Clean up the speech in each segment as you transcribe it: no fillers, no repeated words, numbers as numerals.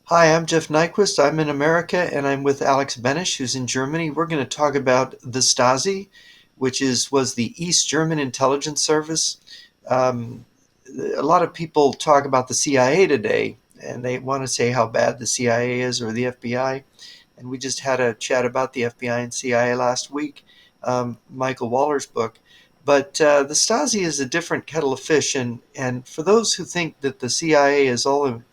Hi, I'm Jeff Nyquist. I'm in America and I'm with Alex Benesch, who's in Germany. We're going to talk about the Stasi, which was the East German intelligence service. Um, a lot of people talk about the CIA today, and they want to say how bad the CIA is or the FBI. And we just had a chat about the FBI and CIA last week, Michael Waller's book. But the Stasi is a different kettle of fish, and for those who think that the CIA is all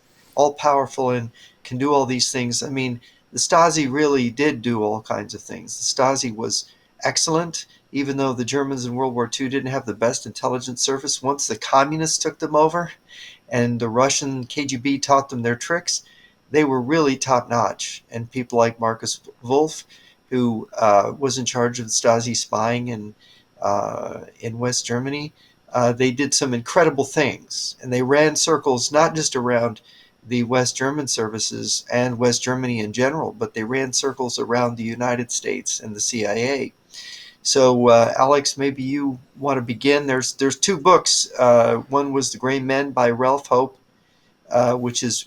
powerful and can do all these things, I mean, the Stasi really did do all kinds of things. The Stasi was excellent, even though the Germans in World War II didn't have the best intelligence service. Once the communists took them over, and the Russian KGB taught them their tricks, they were really top notch. And people like Marcus Wolf, who was in charge of the Stasi spying in West Germany, they did some incredible things. And they ran circles not just around the West German services and West Germany in general, but they ran circles around the United States and the CIA. So, Alex, maybe you want to begin. There's two books. One was The Gray Men by Ralph Hope, which is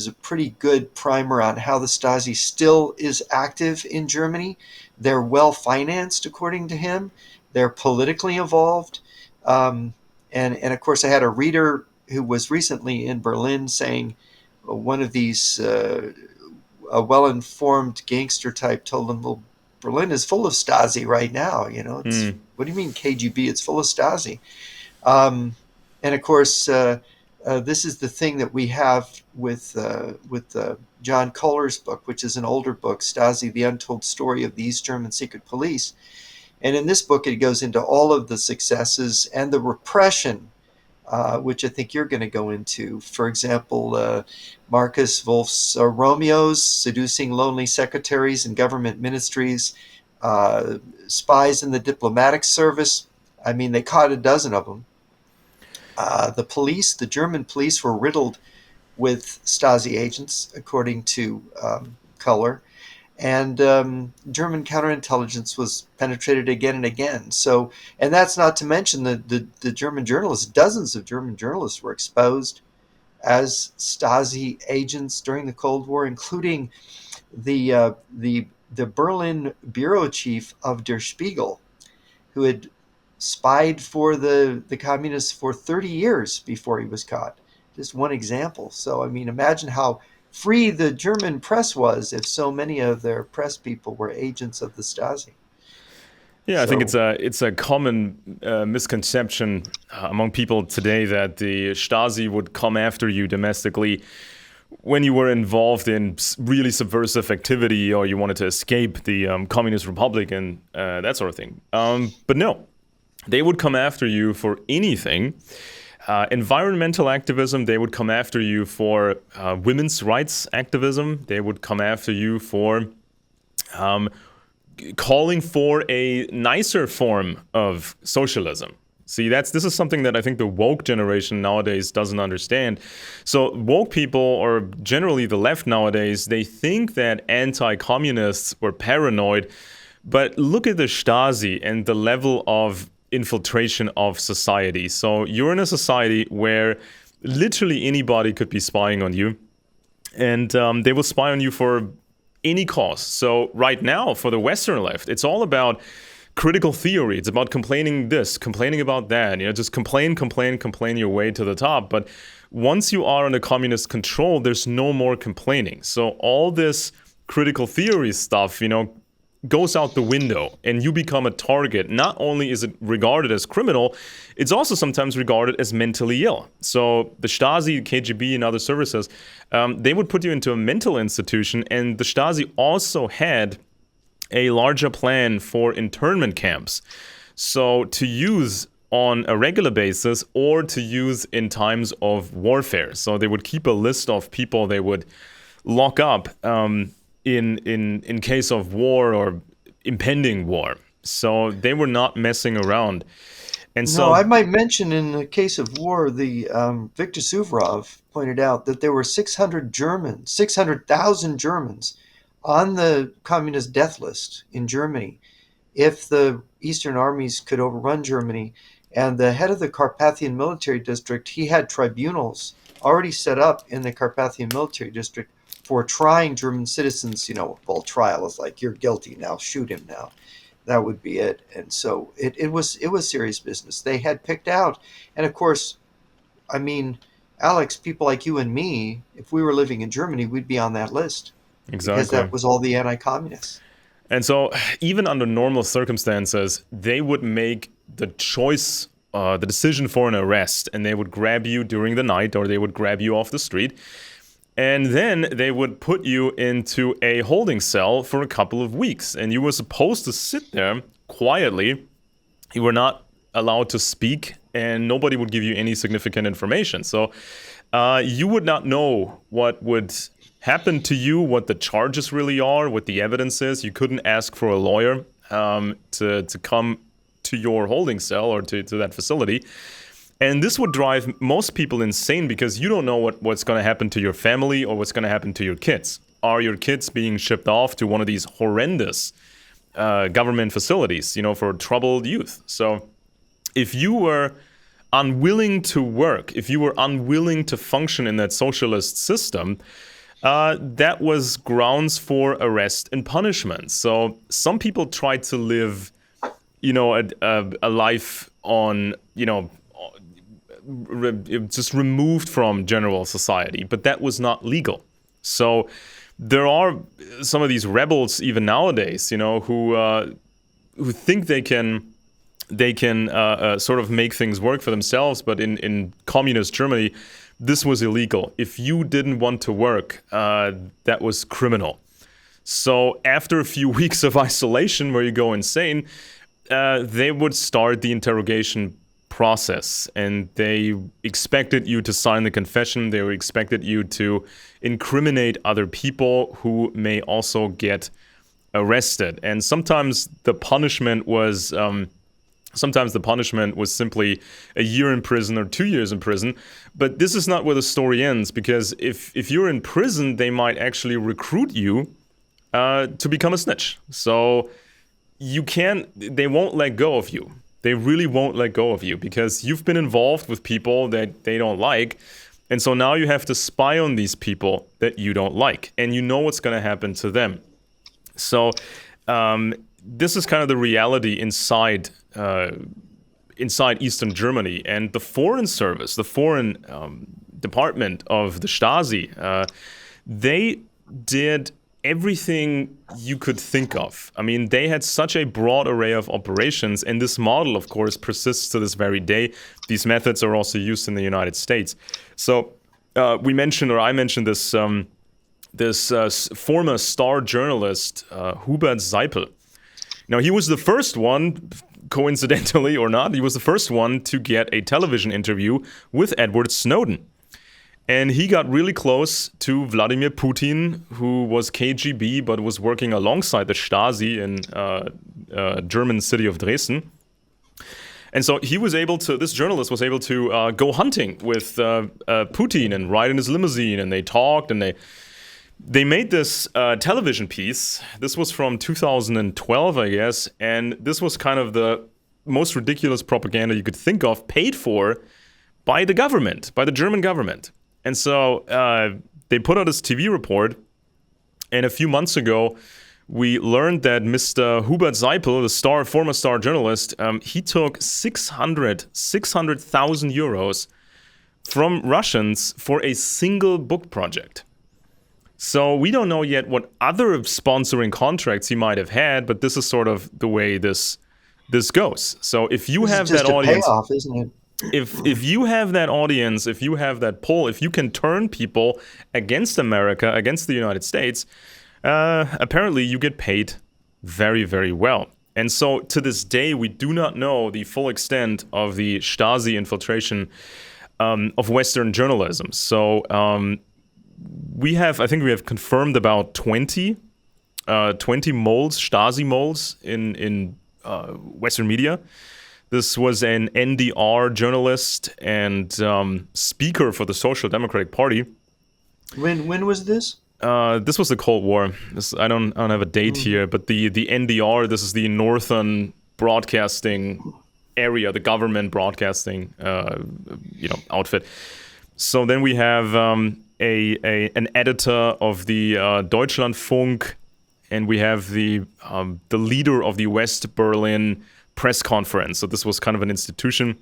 a pretty good primer on how the Stasi still is active in Germany. They're well financed, according to him. They're politically involved, and of course, I had a reader who was recently in Berlin saying one of these a well-informed gangster type told him, "Well, Berlin is full of Stasi right now. It's Mm. what do you mean KGB? It's full of Stasi." Um, and of course, this is the thing that we have with John Kohler's book, which is an older book, Stasi: The Untold Story of the East German Secret Police. And in this book, it goes into all of the successes and the repression, which I think you're going to go into. For example, Marcus Wolf's Romeos, seducing lonely secretaries in government ministries, uh, spies in the diplomatic service. I mean, they caught a dozen of them. The German police, were riddled with Stasi agents, according to Kohler, and German counterintelligence was penetrated again and again. So, and that's not to mention the German journalists. Dozens of German journalists were exposed as Stasi agents during the Cold War, including the Berlin bureau chief of Der Spiegel, who had spied for the communists for 30 years before he was caught. Just one example. So, I mean, imagine how free the German press was if so many of their press people were agents of the Stasi. Yeah, I think it's So, a common misconception among people today that the Stasi would come after you domestically when you were involved in really subversive activity or you wanted to escape the communist republic and that sort of thing. But no, they would come after you for anything. Environmental activism, they would come after you for women's rights activism. They would come after you for um, calling for a nicer form of socialism. See, this is something that I think the woke generation nowadays doesn't understand. So woke people, or generally the left nowadays, they think that anti-communists were paranoid, but look at the Stasi and the level of infiltration of society. So you're in a society where literally anybody could be spying on you, and they will spy on you for any cause. So right now, for the Western left, it's all about critical theory. It's about complaining this, complaining about that. Just complain your way to the top. But once you are under communist control, there's no more complaining. So all this critical theory stuff, goes out the window and you become a target. Not only is it regarded as criminal, it's also sometimes regarded as mentally ill. So the Stasi, KGB, and other services, they would put you into a mental institution, and the Stasi also had a larger plan for internment camps. So to use on a regular basis or to use in times of warfare. So they would keep a list of people they would lock up in case of war or impending war. So they were not messing around. And no, I so, might mention in the case of war, the Viktor Suvorov pointed out that there were 600,000 Germans on the communist death list in Germany if the Eastern armies could overrun Germany. And the head of the Carpathian military district, he had tribunals already set up in the Carpathian Military District for trying German citizens. Well, trial is like, you're guilty now, shoot him now. That would be it. And so it was serious business. They had picked out, and of course, I mean, Alex, people like you and me, if we were living in Germany, we'd be on that list because Exactly. that was all the anti-communists. And so, even under normal circumstances, they would make the choice, the decision for an arrest, and they would grab you during the night, or they would grab you off the street. And then they would put you into a holding cell for a couple of weeks. And you were supposed to sit there quietly. You were not allowed to speak, and nobody would give you any significant information. So you would not know what would happen to you, what the charges really are, what the evidence is. You couldn't ask for a lawyer to come to your holding cell or to that facility. And this would drive most people insane because you don't know what's going to happen to your family or what's going to happen to your kids. Are your kids being shipped off to one of these horrendous government facilities, for troubled youth? So if you were unwilling to work, if you were unwilling to function in that socialist system, that was grounds for arrest and punishment. So some people tried to live, a life on, just removed from general society, but that was not legal. So there are some of these rebels even nowadays, who think they can sort of make things work for themselves, but in communist Germany, this was illegal. If you didn't want to work, that was criminal. So after a few weeks of isolation where you go insane, they would start the interrogation process, and they expected you to sign the confession. They expected you to incriminate other people who may also get arrested. And sometimes the punishment was simply a year in prison or 2 years in prison. But this is not where the story ends, because if you're in prison, they might actually recruit you to become a snitch. So they won't let go of you. They really won't let go of you because you've been involved with people that they don't like. And so now you have to spy on these people that you don't like, and you know what's going to happen to them. So this is kind of the reality inside Eastern Germany. And the foreign service, the foreign department of the Stasi, they did everything you could think of. I mean, they had such a broad array of operations, and this model, of course, persists to this very day. These methods are also used in the United States. So I mentioned this former star journalist, Hubert Seipel. Now, he was the first one, coincidentally or not, he was the first one to get a television interview with Edward Snowden. And he got really close to Vladimir Putin, who was KGB but was working alongside the Stasi in German city of Dresden. And so this journalist was able to go hunting with Putin and ride in his limousine, and they talked, and they made this television piece. This was from 2012, I guess, and this was kind of the most ridiculous propaganda you could think of, paid for by the government, by the German government. And so they put out this TV report, and a few months ago, we learned that Mr. Hubert Seipel, the former star journalist, he took 600,000 euros from Russians for a single book project. So we don't know yet what other sponsoring contracts he might have had, but this is sort of the way this goes. So if you have that audience, payoff, isn't it? If you have that audience, if you have that pull, if you can turn people against America, against the United States, apparently you get paid very, very well. And so to this day, we do not know the full extent of the Stasi infiltration of Western journalism. So I think we have confirmed about 20 moles, Stasi moles in Western media. This was an NDR journalist and speaker for the Social Democratic Party. When was this? This was the Cold War. I don't have a date here, but the NDR, this is the Northern Broadcasting area, the government broadcasting outfit. So then we have an editor of the Deutschlandfunk, and we have the leader of the West Berlin press conference. So this was kind of an institution.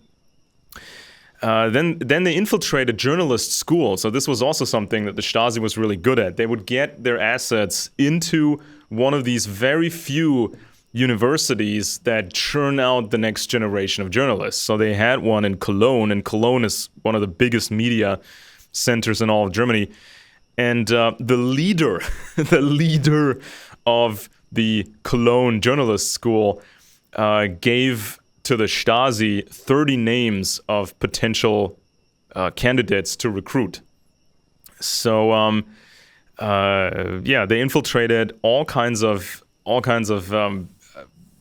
Then they infiltrated journalist school. So this was also something that the Stasi was really good at. They would get their assets into one of these very few universities that churn out the next generation of journalists. So they had one in Cologne, and Cologne is one of the biggest media centers in all of Germany. And the leader of the Cologne journalist school gave to the Stasi 30 names of potential candidates to recruit. So they infiltrated all kinds of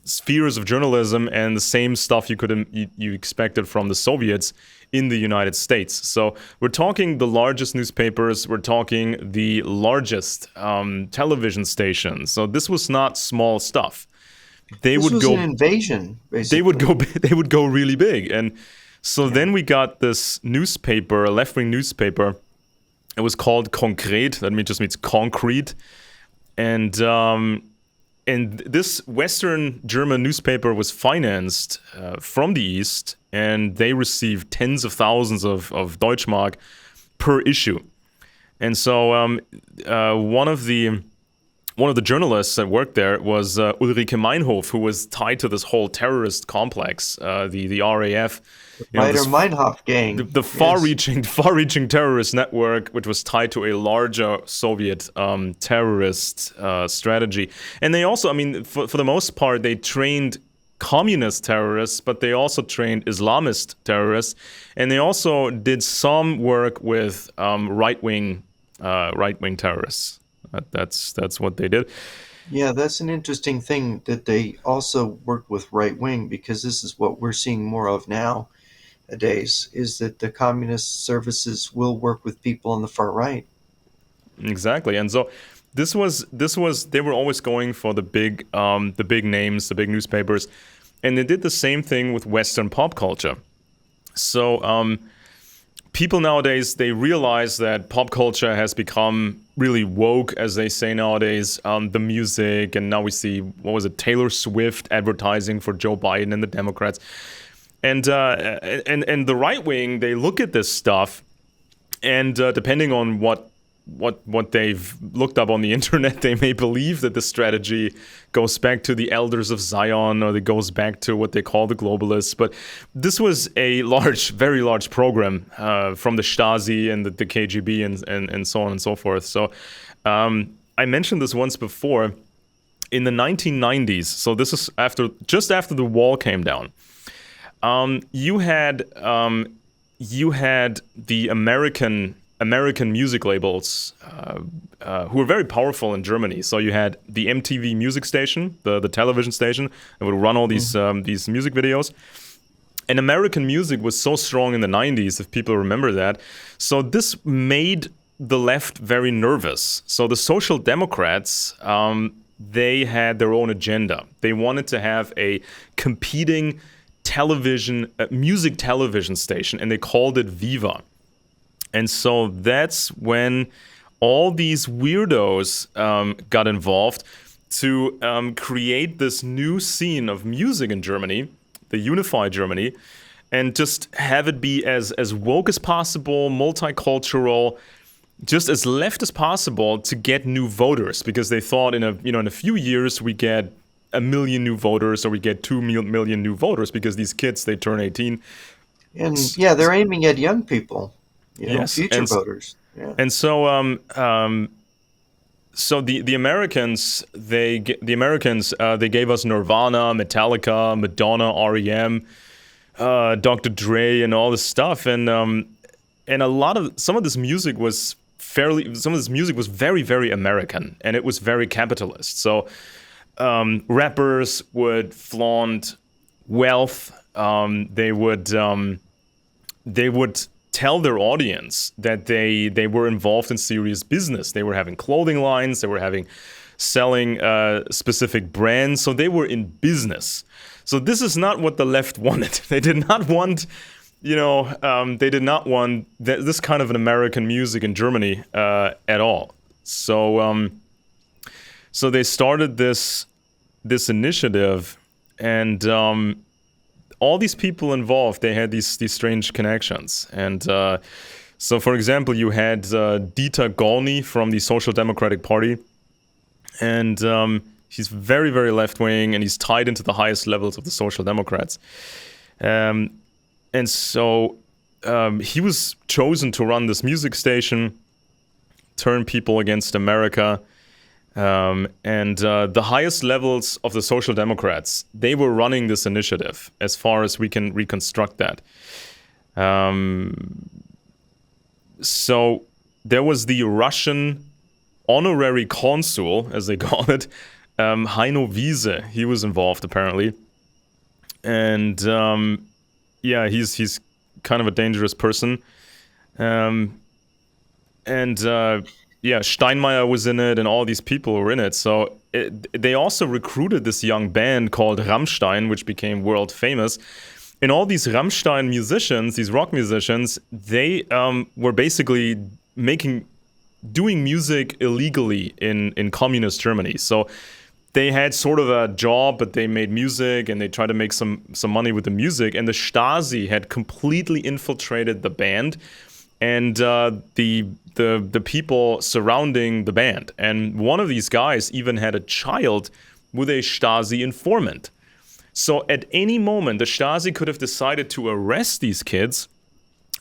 spheres of journalism, and the same stuff you expected from the Soviets in the United States. So we're talking the largest newspapers, we're talking the largest television stations. So this was not small stuff. This was an invasion, basically. They would go really big. And so then we got this newspaper, a left-wing newspaper. It was called Konkret. That just means concrete. And this Western German newspaper was financed from the East, and they received tens of thousands of Deutschmark per issue. And so one of the journalists that worked there was Ulrike Meinhof, who was tied to this whole terrorist complex, the RAF. Meinhof gang. The far-reaching terrorist network, which was tied to a larger Soviet terrorist strategy. And they also, for the most part, they trained communist terrorists, but they also trained Islamist terrorists. And they also did some work with right-wing terrorists. That's what they did. Yeah, that's an interesting thing that they also work with right wing, because this is what we're seeing more of nowadays, is that the communist services will work with people on the far right. Exactly. And so this was they were always going for the big names, the big newspapers, and they did the same thing with Western pop culture. So people nowadays, they realize that pop culture has become really woke, as they say nowadays, the music, and now we see, Taylor Swift advertising for Joe Biden and the Democrats. And the right wing, they look at this stuff, and depending on what they've looked up on the internet, they may believe that the strategy goes back to the elders of Zion, or it goes back to what they call the globalists. But this was a very large program from the Stasi and the KGB and so on and so forth. So I mentioned this once before. In the 1990s, so this is just after the wall came down, you had the American music labels who were very powerful in Germany. So you had the MTV music station, the television station, that would run all these music videos. And American music was so strong in the 90s, if people remember that. So this made the left very nervous. So the Social Democrats, they had their own agenda. They wanted to have a competing music television station, and they called it Viva. And so that's when all these weirdos got involved to create this new scene of music in Germany, the unified Germany, and just have it be as woke as possible, multicultural, just as left as possible, to get new voters, because they thought in a few years we get 1 million new voters, or we get 2 million new voters, because these kids, they turn 18. And yeah, they're aiming at young people. Future voters. Yeah. And so, the Americans, they gave us Nirvana, Metallica, Madonna, REM, Dr. Dre, and all this stuff, and some of this music was very, very American, and it was very capitalist. So rappers would flaunt wealth. They would tell their audience that they were involved in serious business. They were having clothing lines. They were selling specific brands. So they were in business. So this is not what the left wanted. They did not want they did not want this kind of an American music in Germany at all. So they started this initiative, and all these people involved, they had these strange connections. And so, for example, you had Dieter Gorni from the Social Democratic Party, and he's very, very left wing, and he's tied into the highest levels of the Social Democrats. And so he was chosen to run this music station, turn people against America. And the highest levels of the Social Democrats, they were running this initiative as far as we can reconstruct that. So there was the Russian honorary consul, as they call it, Heino Wiese. He was involved, apparently. And yeah, he's kind of a dangerous person. Yeah, Steinmeier was in it, and all these people were in it. So they also recruited this young band called Rammstein, which became world famous. And all these Rammstein musicians, these rock musicians, they were basically doing music illegally in communist Germany. So they had sort of a job, but they made music, and they tried to make some money with the music. And the Stasi had completely infiltrated the band and the people surrounding the band. And one of these guys even had a child with a Stasi informant. So at any moment, the Stasi could have decided to arrest these kids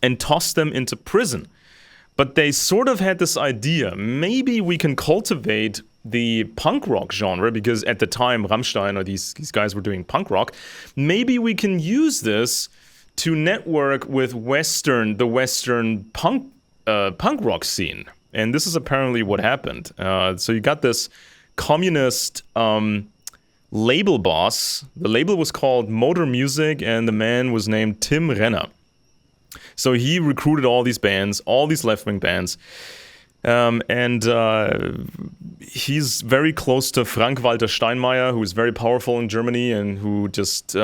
and toss them into prison. But they sort of had this idea, maybe we can cultivate the punk rock genre, because at the time, Rammstein, or these guys were doing punk rock. Maybe we can use this to network with the Western punk rock scene. And this is apparently what happened. So you got this communist label boss. The label was called Motor Music, and the man was named Tim Renner. So he recruited all these bands, all these left-wing bands. And he's very close to Frank-Walter Steinmeier, who is very powerful in Germany and who just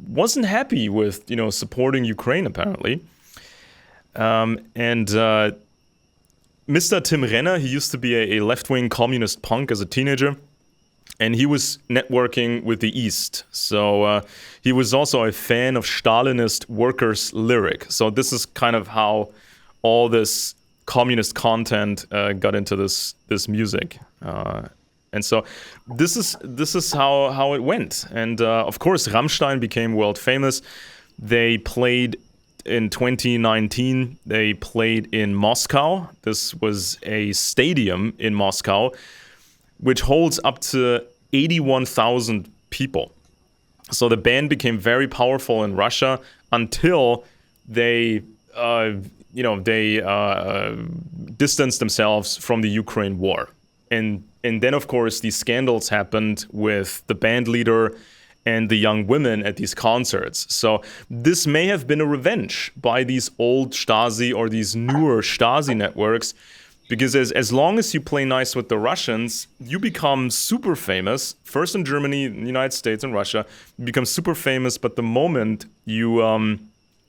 wasn't happy with, supporting Ukraine, apparently. Mr. Tim Renner, he used to be a left-wing communist punk as a teenager, and he was networking with the East. So he was also a fan of Stalinist workers' lyric. So this is kind of how all this communist content got into this music. And so this is how it went. And of course, Rammstein became world famous. They played in 2019, they played in Moscow. This was a stadium in Moscow, which holds up to 81,000 people. So the band became very powerful in Russia until they, distanced themselves from the Ukraine war. And then, of course, these scandals happened with the band leader and the young women at these concerts. So this may have been a revenge by these old Stasi or these newer Stasi networks, because as long as you play nice with the Russians, you become super famous. First in Germany, in the United States, and Russia, you become super famous. But the moment you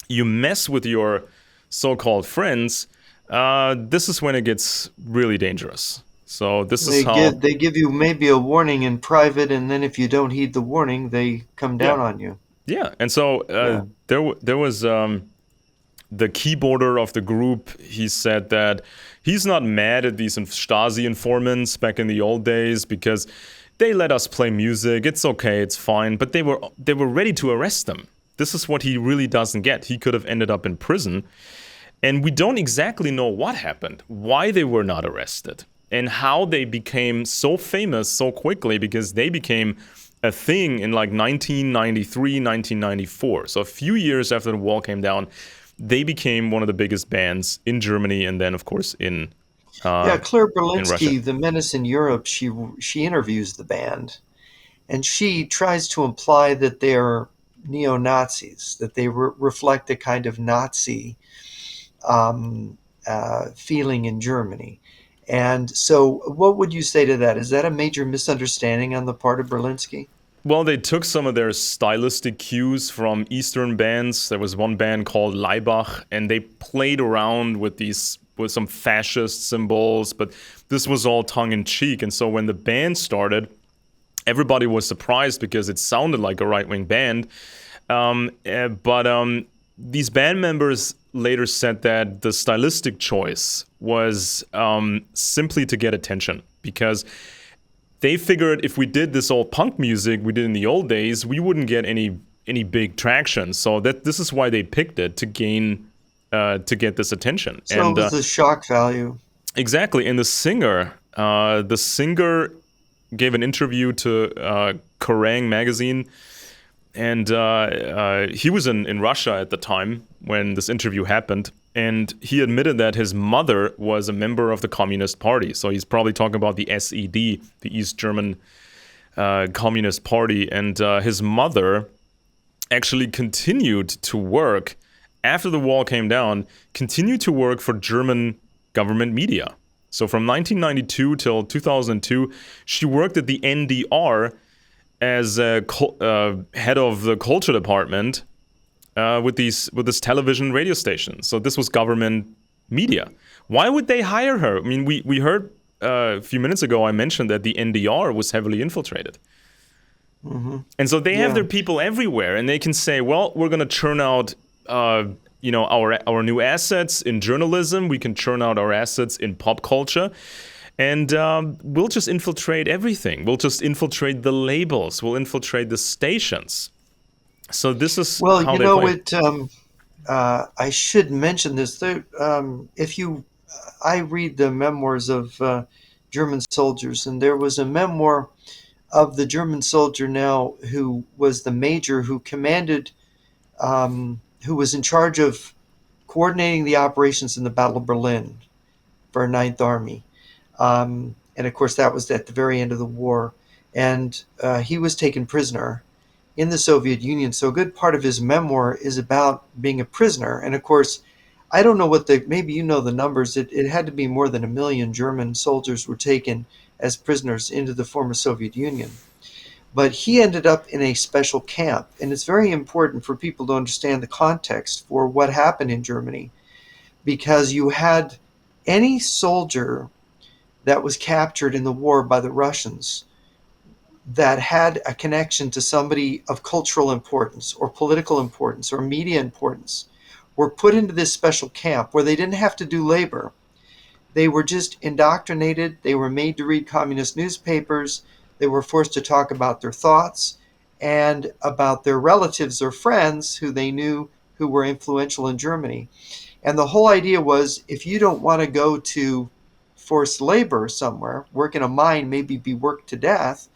mess with your so-called friends, this is when it gets really dangerous. So this is how they give you maybe a warning in private, and then if you don't heed the warning, they come down on you. Yeah, and so there was the keyboarder of the group. He said that he's not mad at these Stasi informants back in the old days because they let us play music. It's okay, it's fine. But they were ready to arrest them. This is what he really doesn't get. He could have ended up in prison. And we don't exactly know what happened, why they were not arrested, and how they became so famous so quickly, because they became a thing in like 1993, 1994. So a few years after the wall came down, they became one of the biggest bands in Germany, and then, of course, in Claire in Russia. Berlinski, The Menace in Europe, she interviews the band, and she tries to imply that they're neo-Nazis, that they reflect a kind of Nazi feeling in Germany. And so what would you say to that? Is that a major misunderstanding on the part of Berlinski? Well, they took some of their stylistic cues from Eastern bands. There was one band called Laibach, and they played around with some fascist symbols, but this was all tongue in cheek. And so when the band started, everybody was surprised because it sounded like a right wing band. But these band members later said that the stylistic choice was simply to get attention, because they figured if we did this old punk music we did in the old days, we wouldn't get any big traction. So that this is why they picked it, to get this attention. So it And was the shock value. exactly. And the singer gave an interview to Kerrang magazine, and he was in Russia at the time when this interview happened. And he admitted that his mother was a member of the Communist Party. So he's probably talking about the SED, the East German Communist Party. And his mother actually continued to work after the wall came down, continued to work for German government media. So from 1992 till 2002, she worked at the NDR as head of the culture department with this television radio station. So this was government media. Why would they hire her? I mean, we heard a few minutes ago, I mentioned that the NDR was heavily infiltrated. Mm-hmm. And so they have Yeah. their people everywhere, and they can say, well, we're going to churn out our new assets in journalism. We can churn out our assets in pop culture. And we'll just infiltrate everything. We'll just infiltrate the labels. We'll infiltrate the stations. So this is Well, how you they know, play. I should mention this. I read the memoirs of German soldiers, and there was a memoir of the German soldier now who was the major who commanded, who was in charge of coordinating the operations in the Battle of Berlin for Ninth Army. And of course, that was at the very end of the war. And he was taken prisoner in the Soviet Union. So a good part of his memoir is about being a prisoner. And of course, I don't know maybe you know the numbers. It had to be more than 1 million German soldiers were taken as prisoners into the former Soviet Union. But he ended up in a special camp. And it's very important for people to understand the context for what happened in Germany, because you had any soldier that was captured in the war by the Russians that had a connection to somebody of cultural importance or political importance or media importance were put into this special camp where they didn't have to do labor. They were just indoctrinated. They were made to read communist newspapers. They were forced to talk about their thoughts and about their relatives or friends who they knew who were influential in Germany. And the whole idea was, if you don't want to go to forced labor somewhere, work in a mine, maybe be worked to death,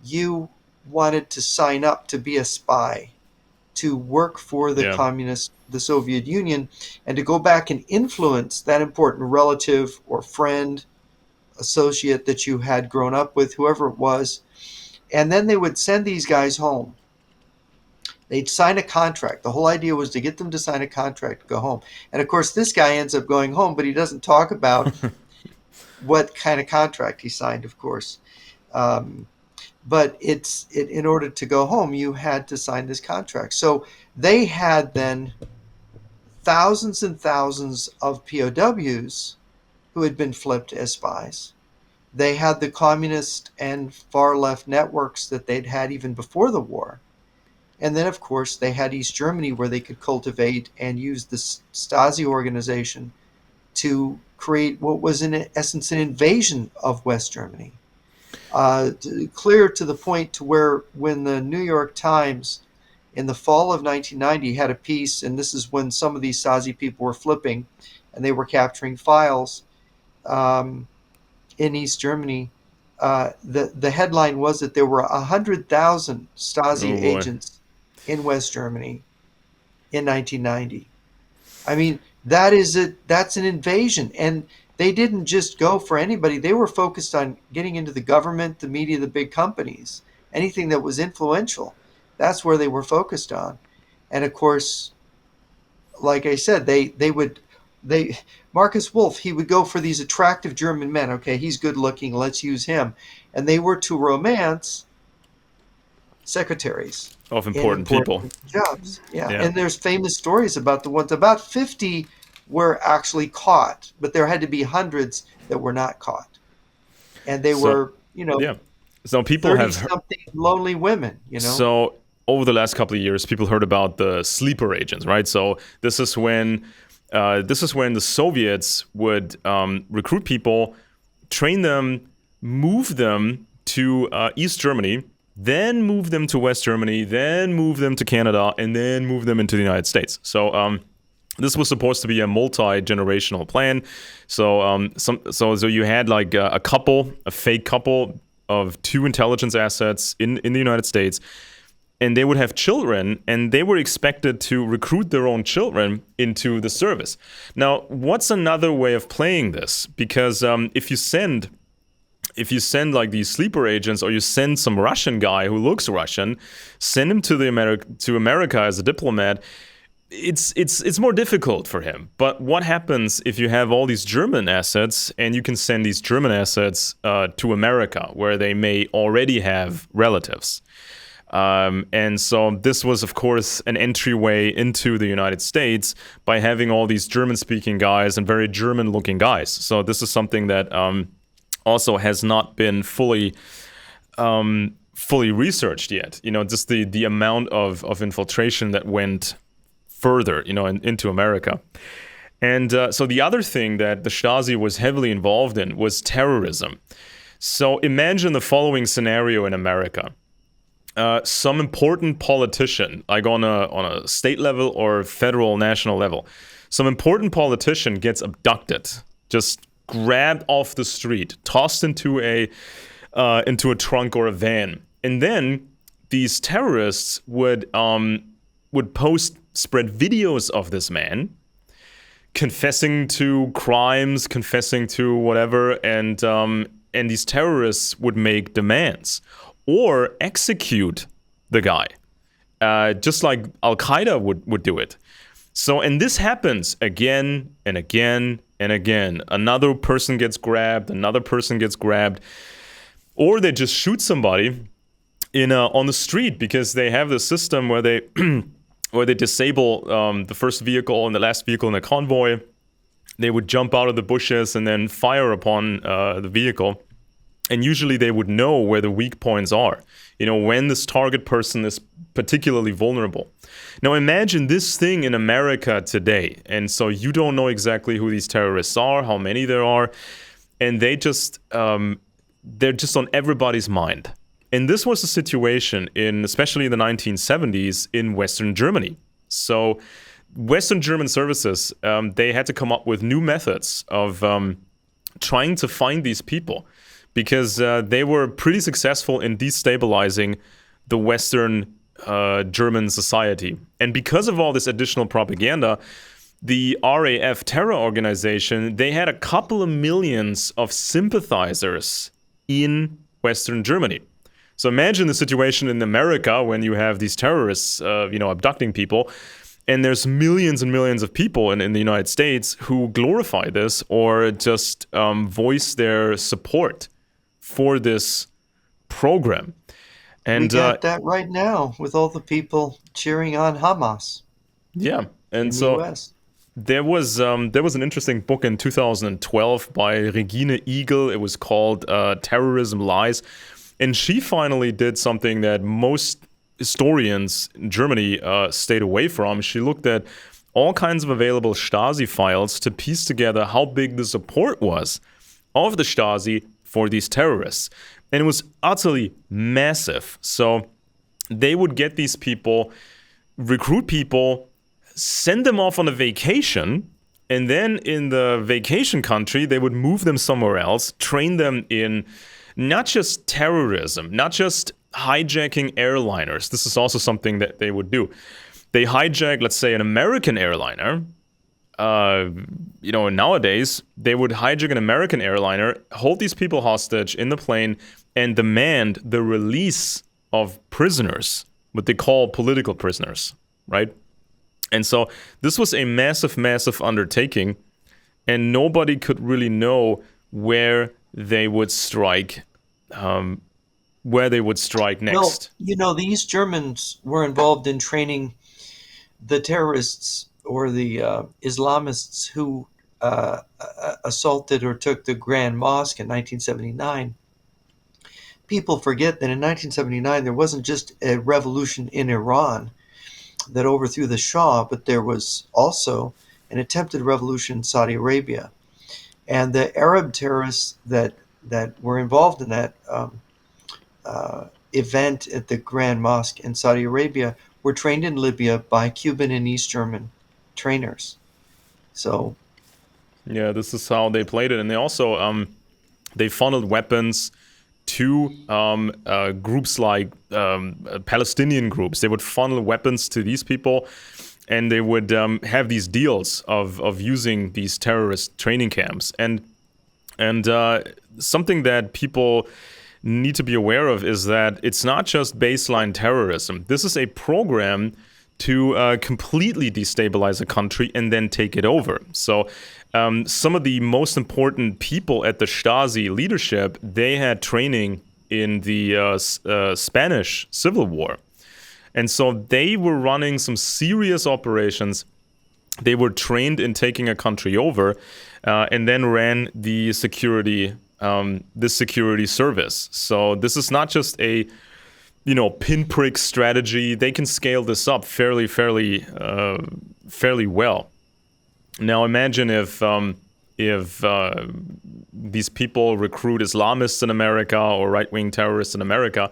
you wanted to sign up to be a spy, to work for Yeah. the Soviet Union, and to go back and influence that important relative or friend, associate that you had grown up with, whoever it was. And then they would send these guys home. They'd sign a contract. The whole idea was to get them to sign a contract to go home. And of course, this guy ends up going home, but he doesn't talk about what kind of contract he signed, of course. Um, but in order to go home, you had to sign this contract. So they had then thousands and thousands of POWs who had been flipped as spies. They had the communist and far left networks that they'd had even before the war. And then, of course, they had East Germany where they could cultivate and use the Stasi organization to create what was, in essence, an invasion of West Germany. Clear to the point to where when the New York Times in the fall of 1990 had a piece, and this is when some of these Stasi people were flipping and they were capturing files um, in East Germany. The headline was that there were 100,000 Oh Stasi boy. agents in West Germany in 1990. I mean, that's an invasion, and they didn't just go for anybody. They were focused on getting into the government, the media, the big companies, anything that was influential. That's where they were focused on. And of course, like I said, they Marcus Wolf, he would go for these attractive German men. Okay, he's good looking, let's use him. And they were to romance secretaries Of in important people. important jobs. Yeah, Yeah. and there's famous stories about the ones. About 50 were actually caught, but there had to be hundreds that were not caught, and they So, were, you know, yeah. So people 30 have something lonely women. You know. so over the last couple of years, people heard about the sleeper agents, right? So this is when the Soviets would recruit people, train them, move them to East Germany, then move them to West Germany, then move them to Canada, and then move them into the United States. So this was supposed to be a multi-generational plan. So so you had like a fake couple of two intelligence assets in the United States, and they would have children, and they were expected to recruit their own children into the service. Now, what's another way of playing this? Because if you send like these sleeper agents, or you send some Russian guy who looks Russian, send him to America as a diplomat, it's more difficult for him. But what happens if you have all these German assets and you can send these German assets to America, where they may already have relatives? And so this was, of course, an entryway into the United States by having all these German-speaking guys and very German-looking guys. So this is something that also has not been fully researched yet. You know, just the amount of infiltration that went further, you know, into America. And so the other thing that the Stasi was heavily involved in was terrorism. So imagine the following scenario in America. Some important politician, like on a state level or federal national level, some important politician gets abducted, just grabbed off the street, tossed into a trunk or a van, and then these terrorists would spread videos of this man confessing to crimes, confessing to whatever, and these terrorists would make demands or execute the guy, just like Al-Qaeda would do it. So, and this happens again and again and again. Another person gets grabbed, another person gets grabbed, or they just shoot somebody on the street because they have this system where they where they disable the first vehicle and the last vehicle in a convoy. They would jump out of the bushes and then fire upon the vehicle. And usually they would know where the weak points are, you know, when this target person is particularly vulnerable. Now imagine this thing in America today. And so you don't know exactly who these terrorists are, how many there are, and they're just on everybody's mind. And this was the situation especially in the 1970s in Western Germany. So Western German services, they had to come up with new methods of trying to find these people, because they were pretty successful in destabilizing the Western German society. And because of all this additional propaganda, the RAF terror organization, they had a couple of millions of sympathizers in Western Germany. So imagine the situation in America when you have these terrorists, abducting people, and there's millions and millions of people in the United States who glorify this or just voice their support for this program. And we got that right now with all the people cheering on Hamas. Yeah, and in so the US. there was an interesting book in 2012 by Regine Igel. It was called Terrorism Lies, and she finally did something that most historians in Germany stayed away from. She looked at all kinds of available Stasi files to piece together how big the support was of the Stasi for these terrorists. And it was utterly massive. So they would get these people, recruit people, send them off on a vacation, and then in the vacation country, they would move them somewhere else, train them in not just terrorism, not just hijacking airliners. This is also something that they would do. They hijack, let's say, an American airliner. Nowadays, they would hijack an American airliner, hold these people hostage in the plane, and demand the release of prisoners, what they call political prisoners, right? And so this was a massive, massive undertaking, and nobody could really know where they would strike where they would strike Well, next. the East Germans were involved in training the terrorists or the Islamists who assaulted or took the Grand Mosque in 1979. People forget that in 1979 there wasn't just a revolution in Iran that overthrew the Shah, but there was also an attempted revolution in Saudi Arabia. And the Arab terrorists that were involved in that event at the Grand Mosque in Saudi Arabia were trained in Libya by Cuban and East German trainers. So, Yeah, this is how they played it, and they also they funneled weapons to groups like Palestinian groups. They would funnel weapons to these people, and they would have these deals of using these terrorist training camps. And something that people need to be aware of is that it's not just baseline terrorism. This is a program to completely destabilize a country and then take it over. So some of the most important people at the Stasi leadership, they had training in the Spanish Civil War. And so they were running some serious operations. They were trained in taking a country over, and then ran the security service. So this is not just a pinprick strategy. They can scale this up fairly well. Now imagine if these people recruit Islamists in America or right-wing terrorists in America,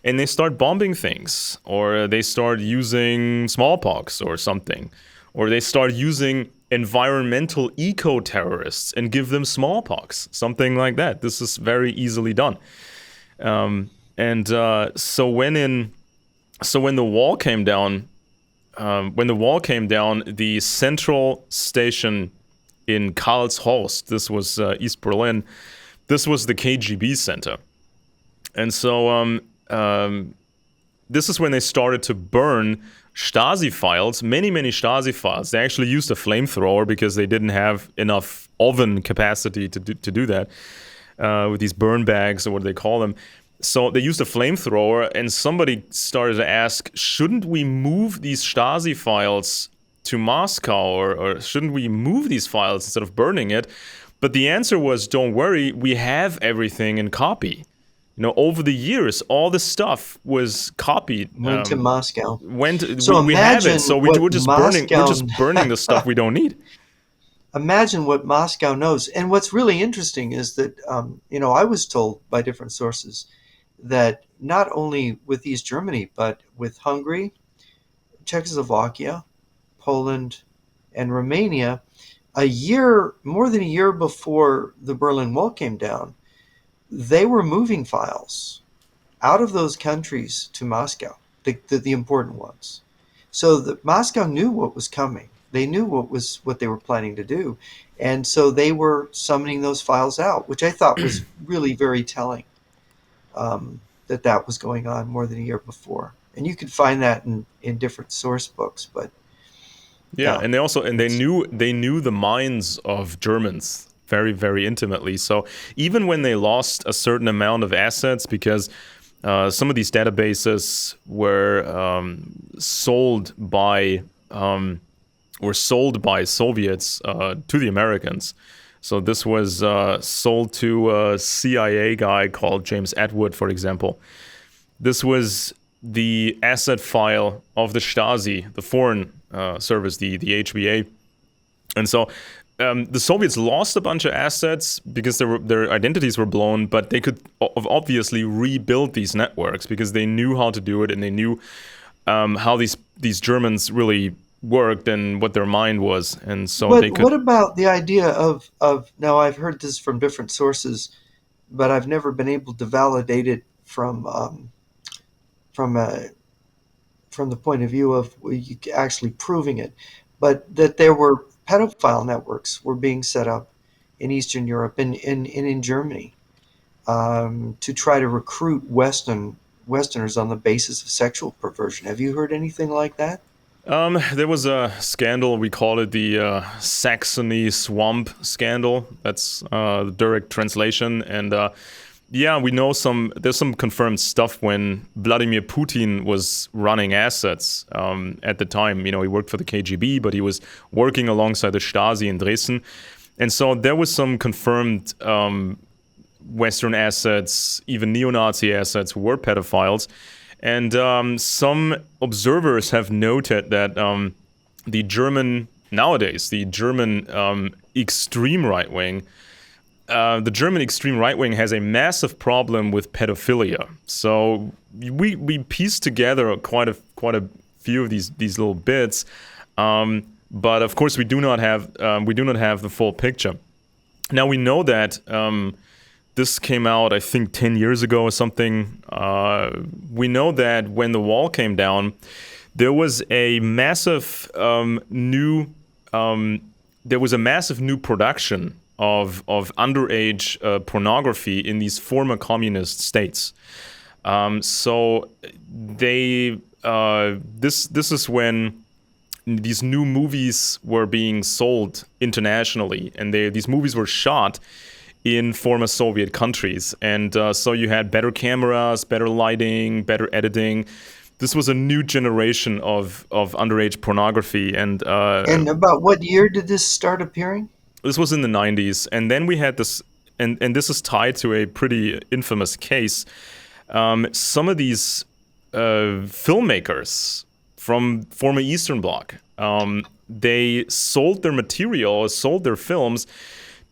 and they start bombing things, or they start using smallpox or something, or they start using environmental eco-terrorists and give them smallpox, something like that. This is very easily done. So when the wall came down, the central station in Karlshorst, this was East Berlin, this was the KGB center, and so this is when they started to burn Stasi files, many Stasi files. They actually used a flamethrower because they didn't have enough oven capacity to do that with these burn bags, or what do they call them. So they used a flamethrower, and somebody started to ask, shouldn't we move these Stasi files to Moscow, or shouldn't we move these files instead of burning it? But the answer was, don't worry, we have everything in copy. Over the years, all the stuff was copied. went to Moscow. We have it, so we're just burning the stuff we don't need. Imagine what Moscow knows. And what's really interesting is that, I was told by different sources that not only with East Germany, but with Hungary, Czechoslovakia, Poland, and Romania, more than a year before the Berlin Wall came down, they were moving files out of those countries to Moscow, the important ones. So Moscow knew what was coming. They knew what they were planning to do. And so they were summoning those files out, which I thought was really very telling, that was going on more than a year before. And you could find that in different source books, but yeah, and they knew the minds of Germans very intimately. So even when they lost a certain amount of assets, because some of these databases were sold by Soviets to the Americans. So this was sold to a CIA guy called James Atwood, for example. This was the asset file of the Stasi, the foreign service, the HBA. And so the Soviets lost a bunch of assets because their identities were blown, but they could obviously rebuild these networks because they knew how to do it, and they knew how these Germans really worked and what their mind was. And so they could... What about the idea of now, I've heard this from different sources, but I've never been able to validate it from the point of view of actually proving it, but that there were pedophile networks were being set up in Eastern Europe and in Germany to try to recruit Westerners on the basis of sexual perversion. Have you heard anything like that? There was a scandal, we call it the Saxony Swamp scandal. That's the direct translation. And yeah, we know there's some confirmed stuff when Vladimir Putin was running assets at the time. You know, he worked for the KGB, but he was working alongside the Stasi in Dresden. And so there was some confirmed Western assets, even neo-Nazi assets, who were pedophiles. And some observers have noted that the German, nowadays, the German extreme right wing, has a massive problem with pedophilia. So we pieced together quite a few of these little bits, but of course we do not have the full picture. Now we know that this came out, I think, 10 years ago or something. We know that when the wall came down, there was a massive new production of underage pornography in these former communist states. So this is when these new movies were being sold internationally, and these movies were shot in former Soviet countries. And so you had better cameras, better lighting, better editing. This was a new generation of underage pornography. And about what year did this start appearing? This was in the 90s. And then we had this, and this is tied to a pretty infamous case. Some of these filmmakers from former Eastern Bloc, they sold their material, sold their films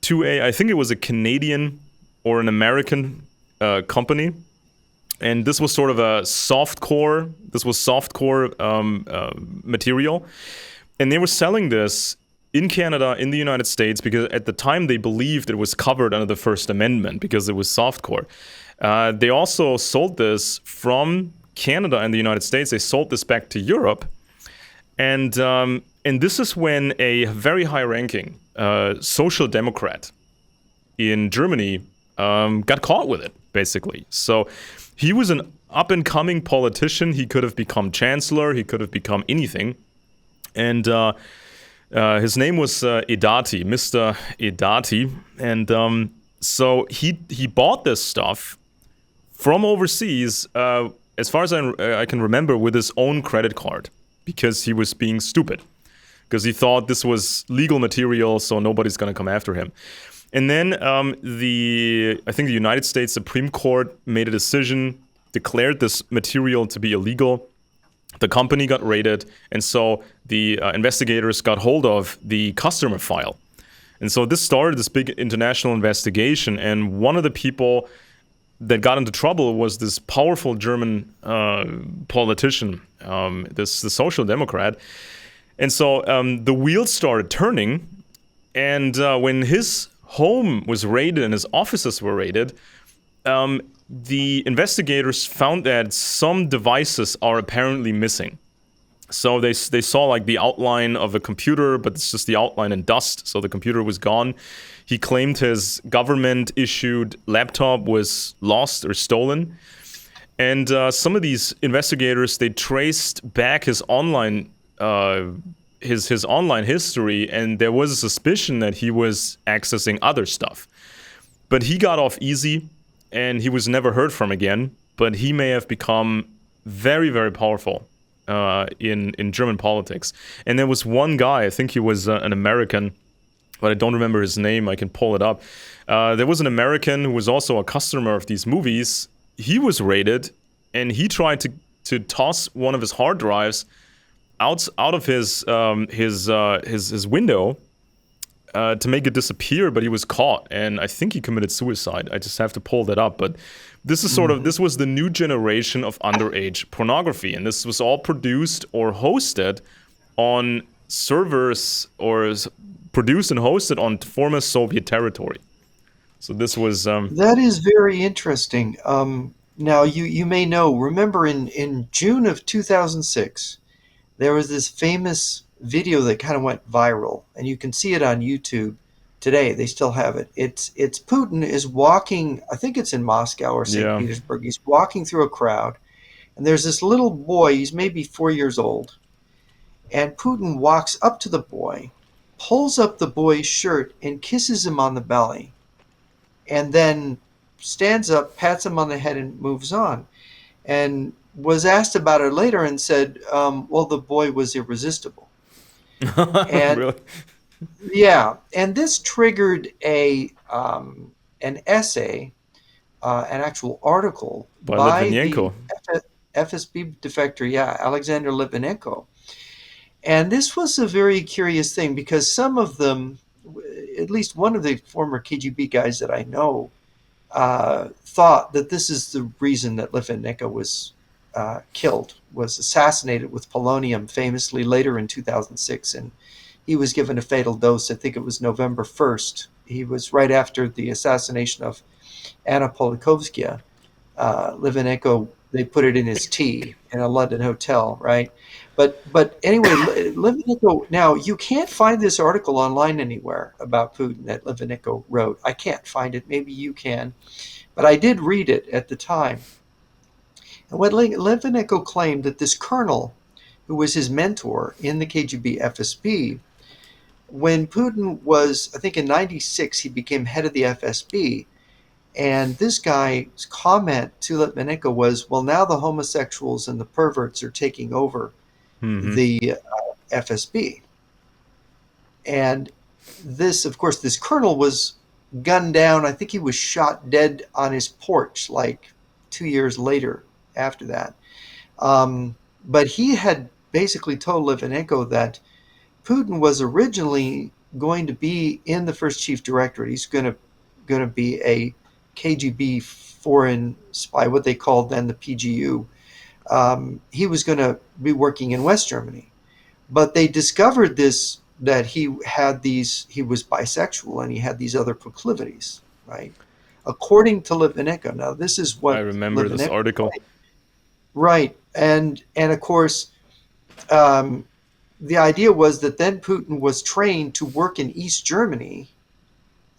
to I think it was a Canadian or an American company, and this was sort of a softcore material, and they were selling this in Canada, in the United States, because at the time they believed it was covered under the First Amendment because it was softcore. They also sold this from Canada and the United States. They sold this back to Europe, and this is when a very high-ranking social democrat in Germany got caught with it, basically. So he was an up-and-coming politician. He could have become chancellor. He could have become anything. And his name was Edati, Mr. Edati. And so he bought this stuff from overseas, as far as I can remember, with his own credit card, because he was being stupid. Because he thought this was legal material, so nobody's going to come after him. And then I think the United States Supreme Court made a decision, declared this material to be illegal. The company got raided, and so the investigators got hold of the customer file. And so this started this big international investigation, and one of the people that got into trouble was this powerful German politician, the social democrat. And so the wheels started turning, and when his home was raided and his offices were raided, the investigators found that some devices are apparently missing. So they saw like the outline of a computer, but it's just the outline in dust, so the computer was gone. He claimed his government-issued laptop was lost or stolen. And some of these investigators, they traced back his online his online history, and there was a suspicion that he was accessing other stuff. But he got off easy, and he was never heard from again. But he may have become very, very powerful in German politics. And there was one guy, I think he was an American, but I don't remember his name. I can pull it up. There was an American who was also a customer of these movies. He was raided, and he tried to toss one of his hard drives out of his window to make it disappear, but he was caught, and I think he committed suicide. I just have to pull that up. But this is this was the new generation of underage pornography, and this was all produced or hosted on servers, or produced and hosted on former Soviet territory. So this was that is very interesting. Now you may know. Remember, in June of 2006. There was this famous video that kind of went viral, and you can see it on YouTube today. They still have it. It's Putin is walking, I think it's in Moscow or St. Petersburg. He's walking through a crowd, and there's this little boy, he's maybe 4 years old, and Putin walks up to the boy, pulls up the boy's shirt, and kisses him on the belly. And then stands up, pats him on the head, and moves on. And was asked about it later and said, well, the boy was irresistible. And Really? yeah, and this triggered an essay, an actual article By by the Litvinenko. FSB defector, yeah, Alexander Litvinenko. And this was a very curious thing because some of them, at least one of the former KGB guys that I know, thought that this is the reason that Litvinenko was killed, was assassinated with polonium, famously later in 2006, and he was given a fatal dose. I think it was November 1st. He was right after the assassination of Anna Politkovskaya. Litvinenko, they put it in his tea in a London hotel, right? But anyway, Litvinenko. Now you can't find this article online anywhere about Putin that Litvinenko wrote. I can't find it. Maybe you can, but I did read it at the time. And what Litvinenko claimed that this colonel, who was his mentor in the KGB FSB, when Putin was, I think in '96, he became head of the FSB. And this guy's comment to Litvinenko was, well, now the homosexuals and the perverts are taking over Mm-hmm. the FSB. And this, of course, this colonel was gunned down. I think he was shot dead on his porch like 2 years later after that. But he had basically told Litvinenko that Putin was originally going to be in the first chief directorate. He's going to be a KGB foreign spy, what they called then the PGU. He was going to be working in West Germany, but they discovered this, that he was bisexual and he had these other proclivities, right? According to Litvinenko. Now this is I what remember this Litvinenko, article. right? And of course, um, the idea was that then Putin was trained to work in East Germany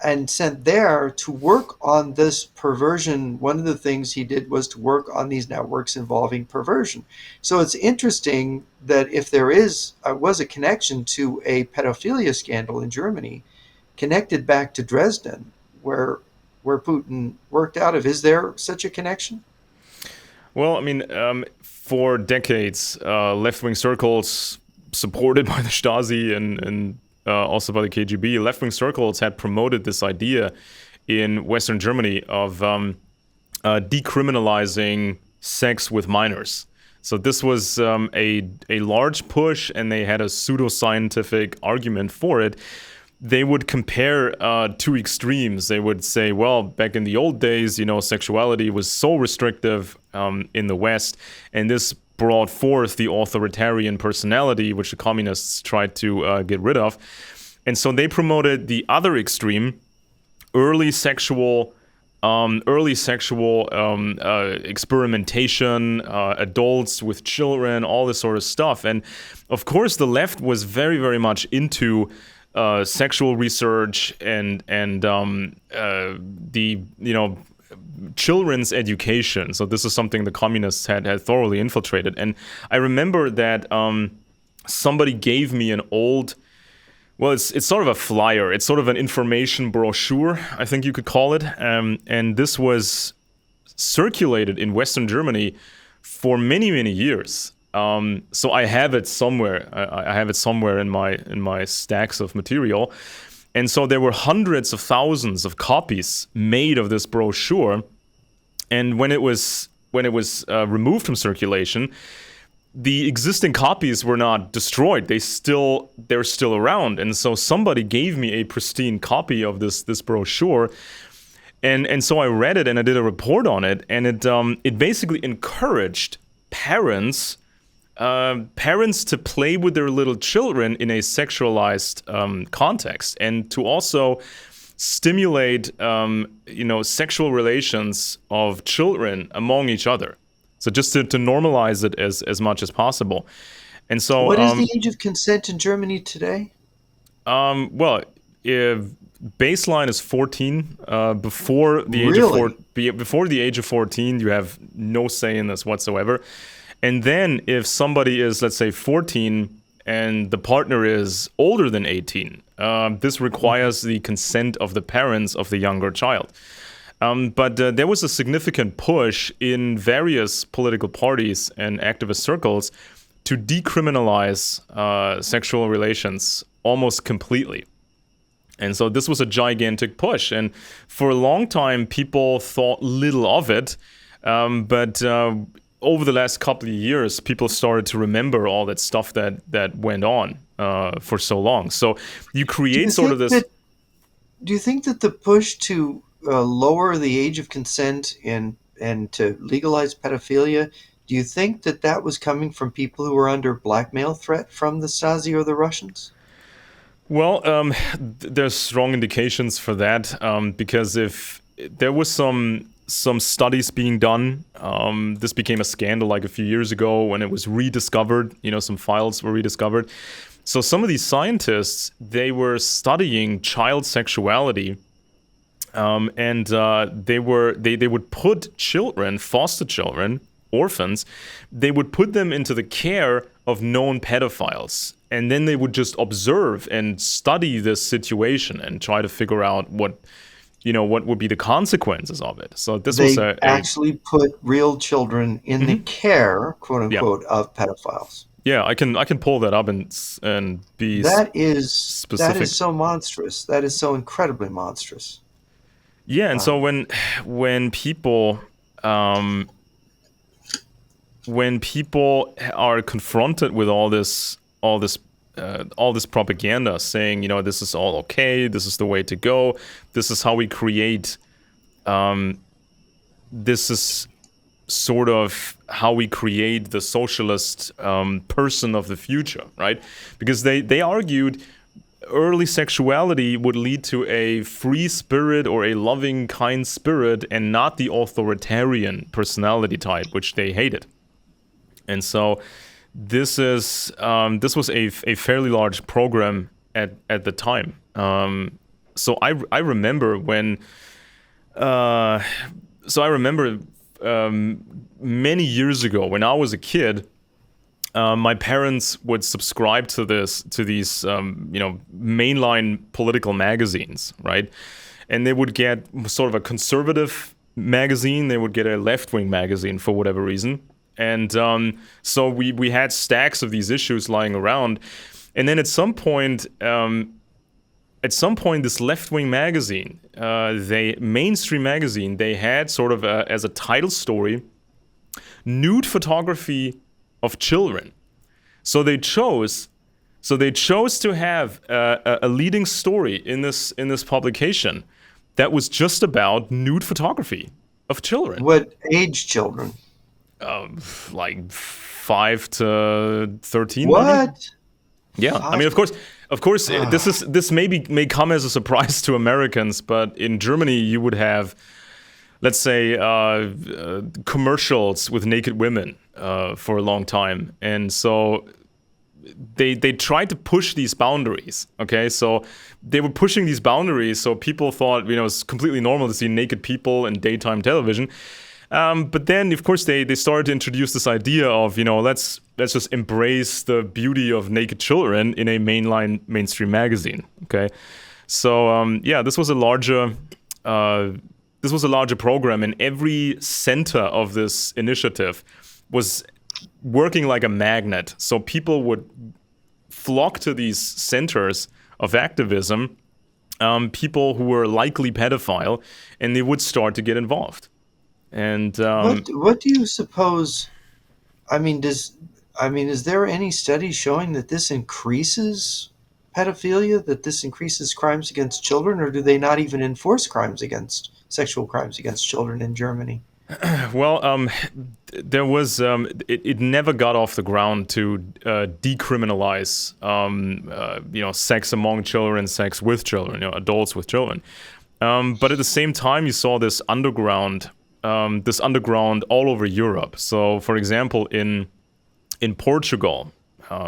and sent there to work on this perversion. One of the things he did was to work on these networks involving perversion. So it's interesting that if there was a connection to a pedophilia scandal in Germany, connected back to Dresden, where Putin worked out of, is there such a connection? Well, I mean, for decades, left-wing circles supported by the Stasi and also by the KGB, left-wing circles had promoted this idea in Western Germany of decriminalizing sex with minors. So this was a large push, and they had a pseudoscientific argument for it. They would compare two extremes. They would say, well, back in the old days, sexuality was so restrictive in the West, and this brought forth the authoritarian personality, which the communists tried to get rid of. And so they promoted the other extreme, early sexual experimentation, adults with children, all this sort of stuff. And of course, the left was very, very much into sexual research and the children's education. So this is something the communists had thoroughly infiltrated. And I remember that somebody gave me an old, well, it's sort of a flyer. It's sort of an information brochure, I think you could call it. And this was circulated in Western Germany for many, many years. So I have it somewhere. I have it somewhere in my stacks of material. And so there were hundreds of thousands of copies made of this brochure. And when it was removed from circulation, the existing copies were not destroyed. They're still around. And so somebody gave me a pristine copy of this brochure. And so I read it and I did a report on it. And it basically encouraged parents to play with their little children in a sexualized context, and to also stimulate sexual relations of children among each other. So just to normalize it as much as possible. And so What is the age of consent in Germany today? well, if baseline is 14. Before the age of 14, you have no say in this whatsoever. And then if somebody is, let's say, 14 and the partner is older than 18, this requires the consent of the parents of the younger child. But there was a significant push in various political parties and activist circles to decriminalize sexual relations almost completely. And so this was a gigantic push. And for a long time, people thought little of it. But over the last couple of years, people started to remember all that stuff that went on for so long. So you create sort of this... Do you think that the push to lower the age of consent and to legalize pedophilia, do you think that that was coming from people who were under blackmail threat from the Stasi or the Russians? Well, there's strong indications for that because if there was some studies being done, this became a scandal like a few years ago when it was rediscovered. Some files were rediscovered. So some of these scientists, they were studying child sexuality, and they would put children, foster children, orphans, they would put them into the care of known pedophiles. And then they would just observe and study this situation and try to figure out what would be the consequences of it. So this was actually put real children in the care, quote unquote, of pedophiles. Yeah, I can pull that up and be specific. That is so monstrous. That is so incredibly monstrous. Yeah, and so when people are confronted with all this propaganda saying, this is all okay, this is the way to go, this is how we create, this is sort of how we create the socialist person of the future, right? Because they argued early sexuality would lead to a free spirit or a loving, kind spirit and not the authoritarian personality type, which they hated. And so this was a fairly large program at the time. So I remember many years ago when I was a kid, my parents would subscribe to these mainline political magazines, right? And they would get sort of a conservative magazine, they would get a left-wing magazine for whatever reason. And so we had stacks of these issues lying around. And then at some point, this left-wing magazine, mainstream magazine, they had sort of as a title story, nude photography of children. So they chose to have a leading story in this publication that was just about nude photography of children. What age children? Like 5 to 13. What? Maybe? Yeah, I mean, of course, this may come as a surprise to Americans, but in Germany you would have, let's say, commercials with naked women for a long time, and so they tried to push these boundaries. Okay, so they were pushing these boundaries, so people thought it's completely normal to see naked people in daytime television. But then, of course, they started to introduce this idea of, let's just embrace the beauty of naked children in a mainstream magazine. Okay, so this was a larger program, and every center of this initiative was working like a magnet. So people would flock to these centers of activism, people who were likely pedophile, and they would start to get involved. And what do you suppose? Is there any study showing that this increases pedophilia, that this increases crimes against children, or do they not even enforce sexual crimes against children in Germany? Well, there was it never got off the ground to decriminalize sex among children, sex with children, adults with children. But at the same time, you saw this underground all over Europe. So, for example, in Portugal,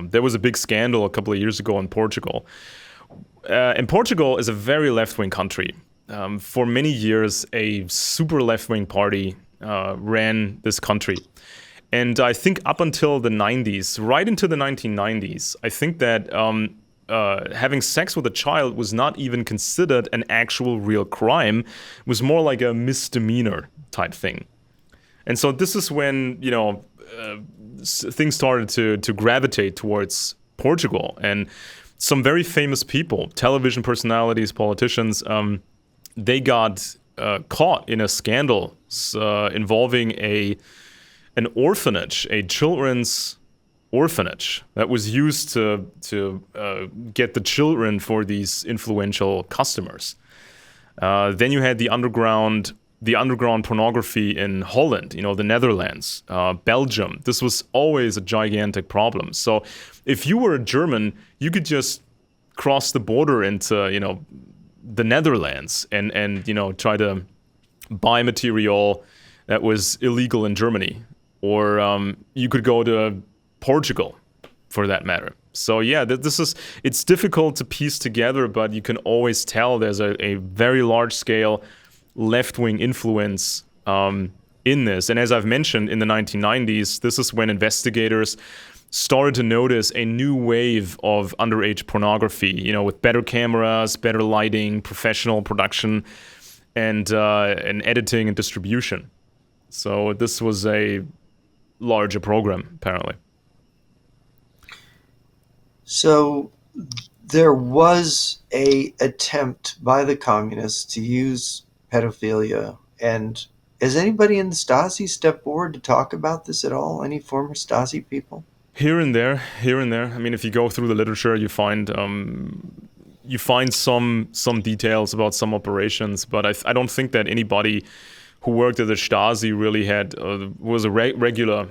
there was a big scandal a couple of years ago in Portugal. And Portugal is a very left-wing country. For many years, a super left-wing party ran this country. And I think up until the 90s, right into the 1990s, I think that having sex with a child was not even considered an actual real crime. It was more like a misdemeanor type thing. And so this is when, things started to gravitate towards Portugal. And some very famous people, television personalities, politicians, they got caught in a scandal involving an orphanage, a children's orphanage that was used to get the children for these influential customers. Then you had the underground pornography in Holland, the Netherlands, Belgium. This was always a gigantic problem. So if you were a German, you could just cross the border into, the Netherlands and try to buy material that was illegal in Germany. Or you could go to Portugal, for that matter. So yeah, it's difficult to piece together, but you can always tell there's a very large scale left-wing influence in this. And as I've mentioned, in the 1990s, this is when investigators started to notice a new wave of underage pornography, with better cameras, better lighting, professional production, and editing and distribution. So this was a larger program, apparently. So there was a attempt by the communists to use pedophilia. And has anybody in the Stasi stepped forward to talk about this at all? Any former Stasi people? Here and there. I mean, if you go through the literature, you find some details about some operations, but I don't think that anybody who worked at the Stasi really was a regular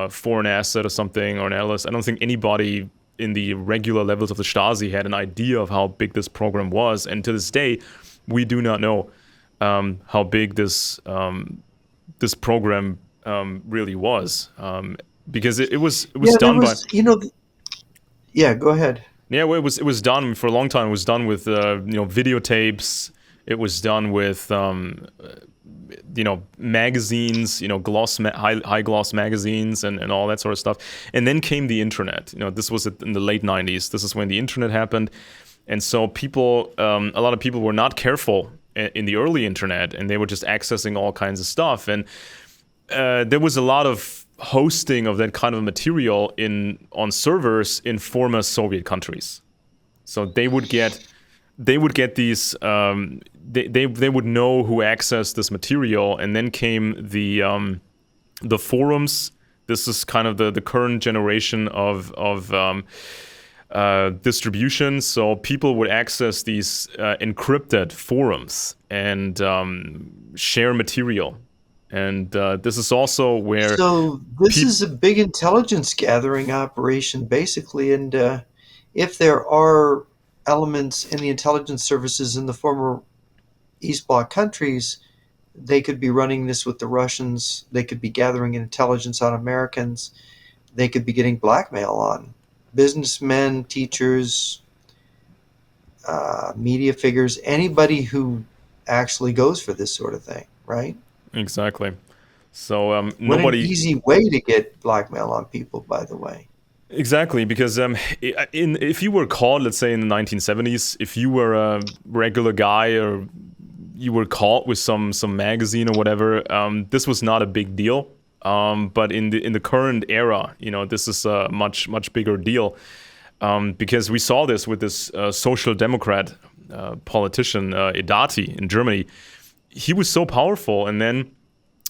foreign asset or something, or an analyst. I don't think anybody in the regular levels of the Stasi had an idea of how big this program was, and to this day, we do not know how big this program really was, because it was done by. Yeah, go ahead. Yeah, well, it was done for a long time. It was done with videotapes. It was done with magazines, high gloss magazines and all that sort of stuff. And then came the internet. This was in the late 90s. This is when the internet happened. And so a lot of people were not careful in the early internet, and they were just accessing all kinds of stuff. And there was a lot of hosting of that kind of material on servers in former Soviet countries. So they would get these. They would know who accessed this material, and then came the forums. This is kind of the current generation of distribution. So people would access these encrypted forums and share material. And this is also where. So this is a big intelligence gathering operation, basically. And if there are elements in the intelligence services in the former East Bloc countries, they could be running this with the Russians. They could be gathering intelligence on Americans. They could be getting blackmail on businessmen, teachers, media figures, anybody who actually goes for this sort of thing, right? Exactly. So What an easy way to get blackmail on people, by the way. Exactly, because if you were caught, let's say in the 1970s, if you were a regular guy or you were caught with some magazine or whatever, this was not a big deal. But in the current era, this is a much bigger deal, because we saw this with this social democrat politician Idati in Germany. He was so powerful, and then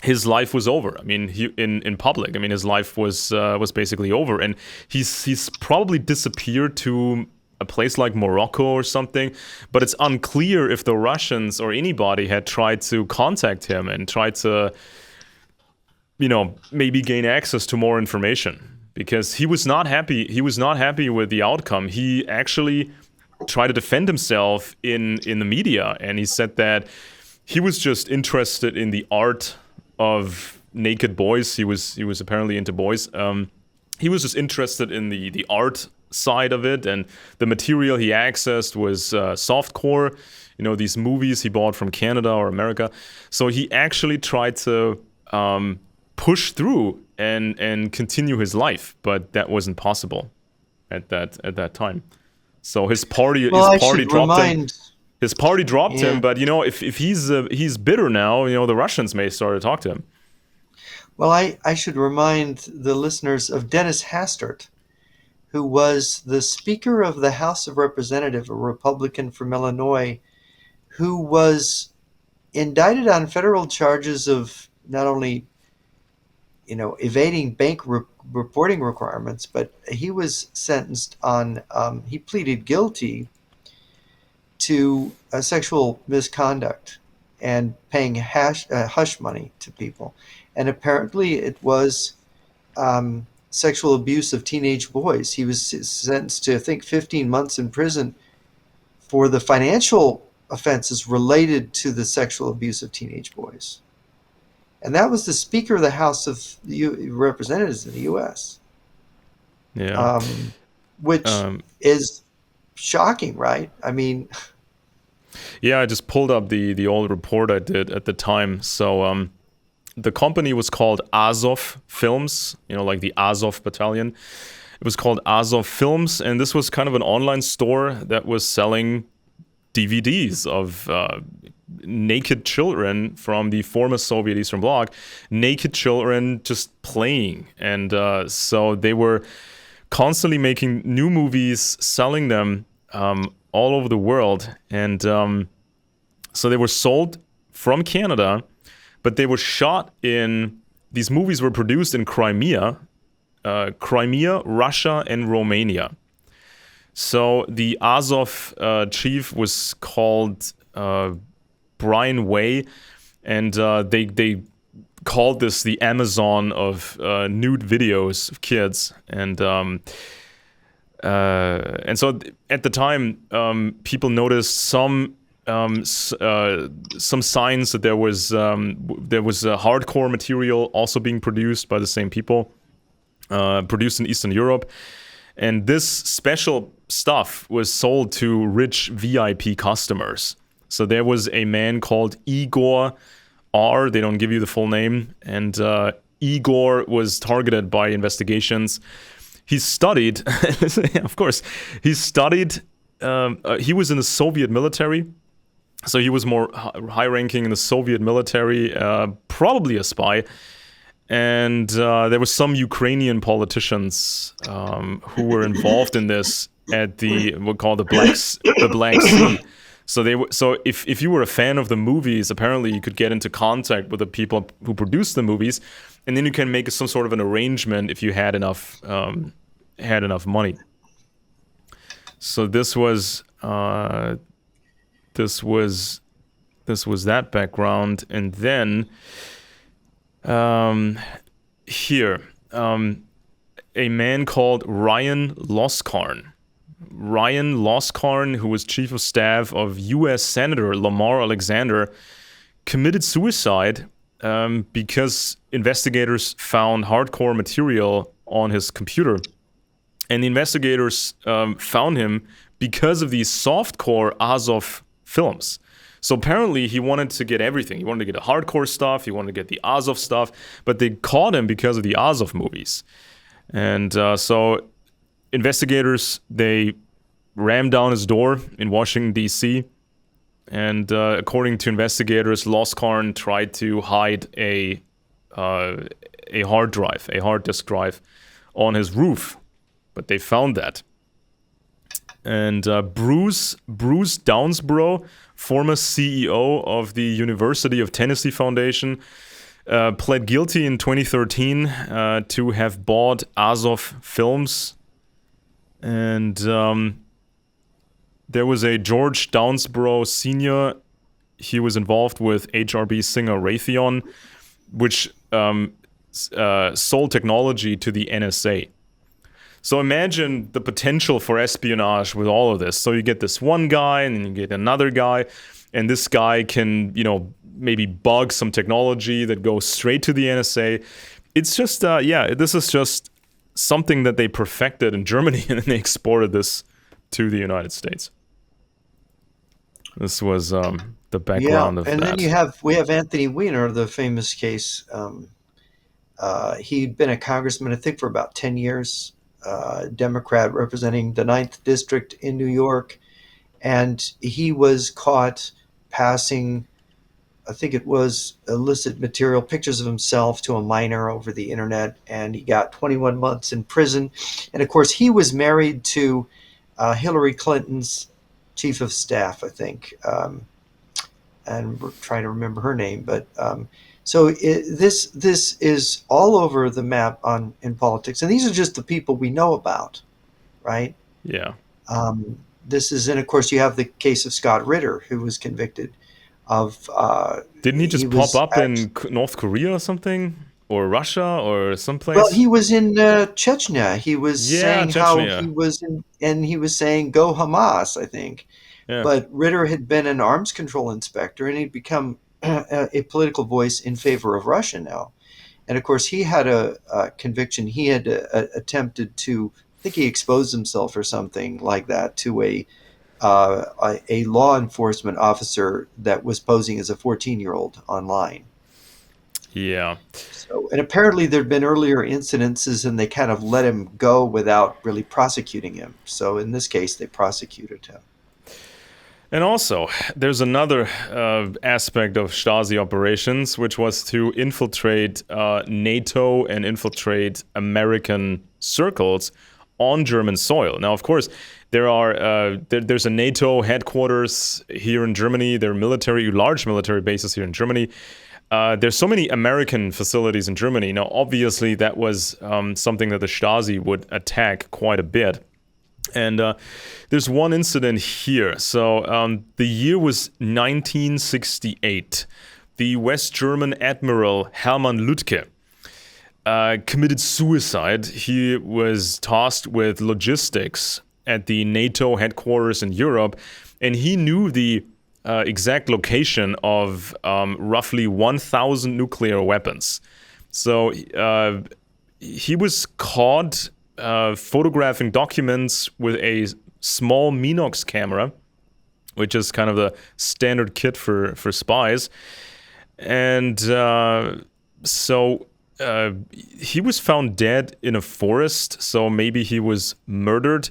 his life was over. I mean, in public, I mean, his life was basically over, and he's probably disappeared to a place like Morocco or something. But it's unclear if the Russians or anybody had tried to contact him and tried to, maybe gain access to more information, because he was not happy. He was not happy with the outcome. He actually tried to defend himself in the media, and he said that he was just interested in the art of naked boys. He was apparently into boys. He was just interested in the art side of it, and the material he accessed was softcore, these movies he bought from Canada or America. So he actually tried to push through and continue his life, but that wasn't possible at that time. So Well, his I party should dropped him. remind, His party dropped him, yeah. but if he's bitter now, the Russians may start to talk to him. Well, I should remind the listeners of Dennis Hastert, who was the Speaker of the House of Representatives, a Republican from Illinois, who was indicted on federal charges of not only evading bank reporting requirements, but he was sentenced on he pleaded guilty to sexual misconduct and paying hush money to people, and apparently it was sexual abuse of teenage boys. He was sentenced to, I think, 15 months in prison for the financial offenses related to the sexual abuse of teenage boys. And that was the Speaker of the House of Representatives in the U.S., Yeah. um, which Um, is shocking, right? I mean, yeah, I just pulled up the old report I did at the time. So the company was called Azov Films, like the Azov Battalion. It was called Azov Films, and this was kind of an online store that was selling DVDs of naked children from the former Soviet Eastern Bloc, naked children just playing. And so they were constantly making new movies, selling them all over the world. And so they were sold from Canada, but they were shot in, these movies were produced in Crimea, Russia, and Romania. So the Azov chief was called Brian Way, and they called this the Amazon of nude videos of kids, and so at the time, people noticed some signs that there was a hardcore material also being produced by the same people, produced in Eastern Europe. And this special stuff was sold to rich VIP customers. So there was a man called Igor R. They don't give you the full name. And Igor was targeted by investigations. He studied, of course, he studied, he was in the Soviet military. So he was more high ranking in the Soviet military, probably a spy. And there were some Ukrainian politicians who were involved in this at we'll call the Black Sea. So if you were a fan of the movies, apparently you could get into contact with the people who produced the movies, and then you can make some sort of an arrangement if you had enough money. So this was that background, and then. Here, a man called Ryan Loskarn. Ryan Loskarn, who was chief of staff of U.S. Senator Lamar Alexander, committed suicide because investigators found hardcore material on his computer. And the investigators found him because of these softcore Azov films. So apparently he wanted to get everything. He wanted to get the hardcore stuff. He wanted to get the Azov stuff. But they caught him because of the Azov movies. And so investigators, they rammed down his door in Washington, D.C. And according to investigators, Loskarn tried to hide a hard drive, a hard disk drive, on his roof. But they found that. And Bruce Downsborough, former CEO of the University of Tennessee Foundation, pled guilty in 2013 to have bought Azov films. And there was a George Downsborough Sr. He was involved with HRB singer Raytheon, which sold technology to the NSA. So imagine the potential for espionage with all of this. So you get this one guy, and then you get another guy, and this guy can, maybe bug some technology that goes straight to the NSA. It's just, this is just something that they perfected in Germany, and then they exported this to the United States. This was the background of that. And then we have Anthony Weiner, the famous case. He'd been a congressman, I think, for about 10 years. Democrat representing the Ninth District in New York, and he was caught passing, I think it was illicit material, pictures of himself to a minor over the internet, and he got 21 months in prison. And of course, he was married to Hillary Clinton's chief of staff, I think, and we're trying to remember her name. But this is all over the map in politics, and these are just the people we know about, right? Yeah. This is, and of course, you have the case of Scott Ritter, who was convicted of. Didn't he He just pop was up in North Korea or something? Or Russia or Well, someplace? he was in Chechnya. He was Yeah, saying how he Chechnya. was and he was saying "Go Hamas," I think. Yeah. But Ritter had been an arms control inspector, and he'd become a political voice in favor of Russia now. And of course, he had a conviction. He had attempted to, I think he exposed himself or something like that to a law enforcement officer that was posing as a 14-year-old online. Yeah. So, and apparently there'd been earlier incidences and they kind of let him go without really prosecuting him. So in this case, they prosecuted him. And also, there's another aspect of Stasi operations, which was to infiltrate NATO and infiltrate American circles on German soil. Now, of course, there's a NATO headquarters here in Germany. There are large military bases here in Germany. There's so many American facilities in Germany. Now, obviously, that was something that the Stasi would attack quite a bit. And there's one incident here. So the year was 1968. The West German Admiral Hermann Lüdke committed suicide. He was tasked with logistics at the NATO headquarters in Europe, and he knew the exact location of roughly 1,000 nuclear weapons. So he was caught photographing documents with a small Minox camera, which is kind of the standard kit for spies. And so he was found dead in a forest, so maybe he was murdered.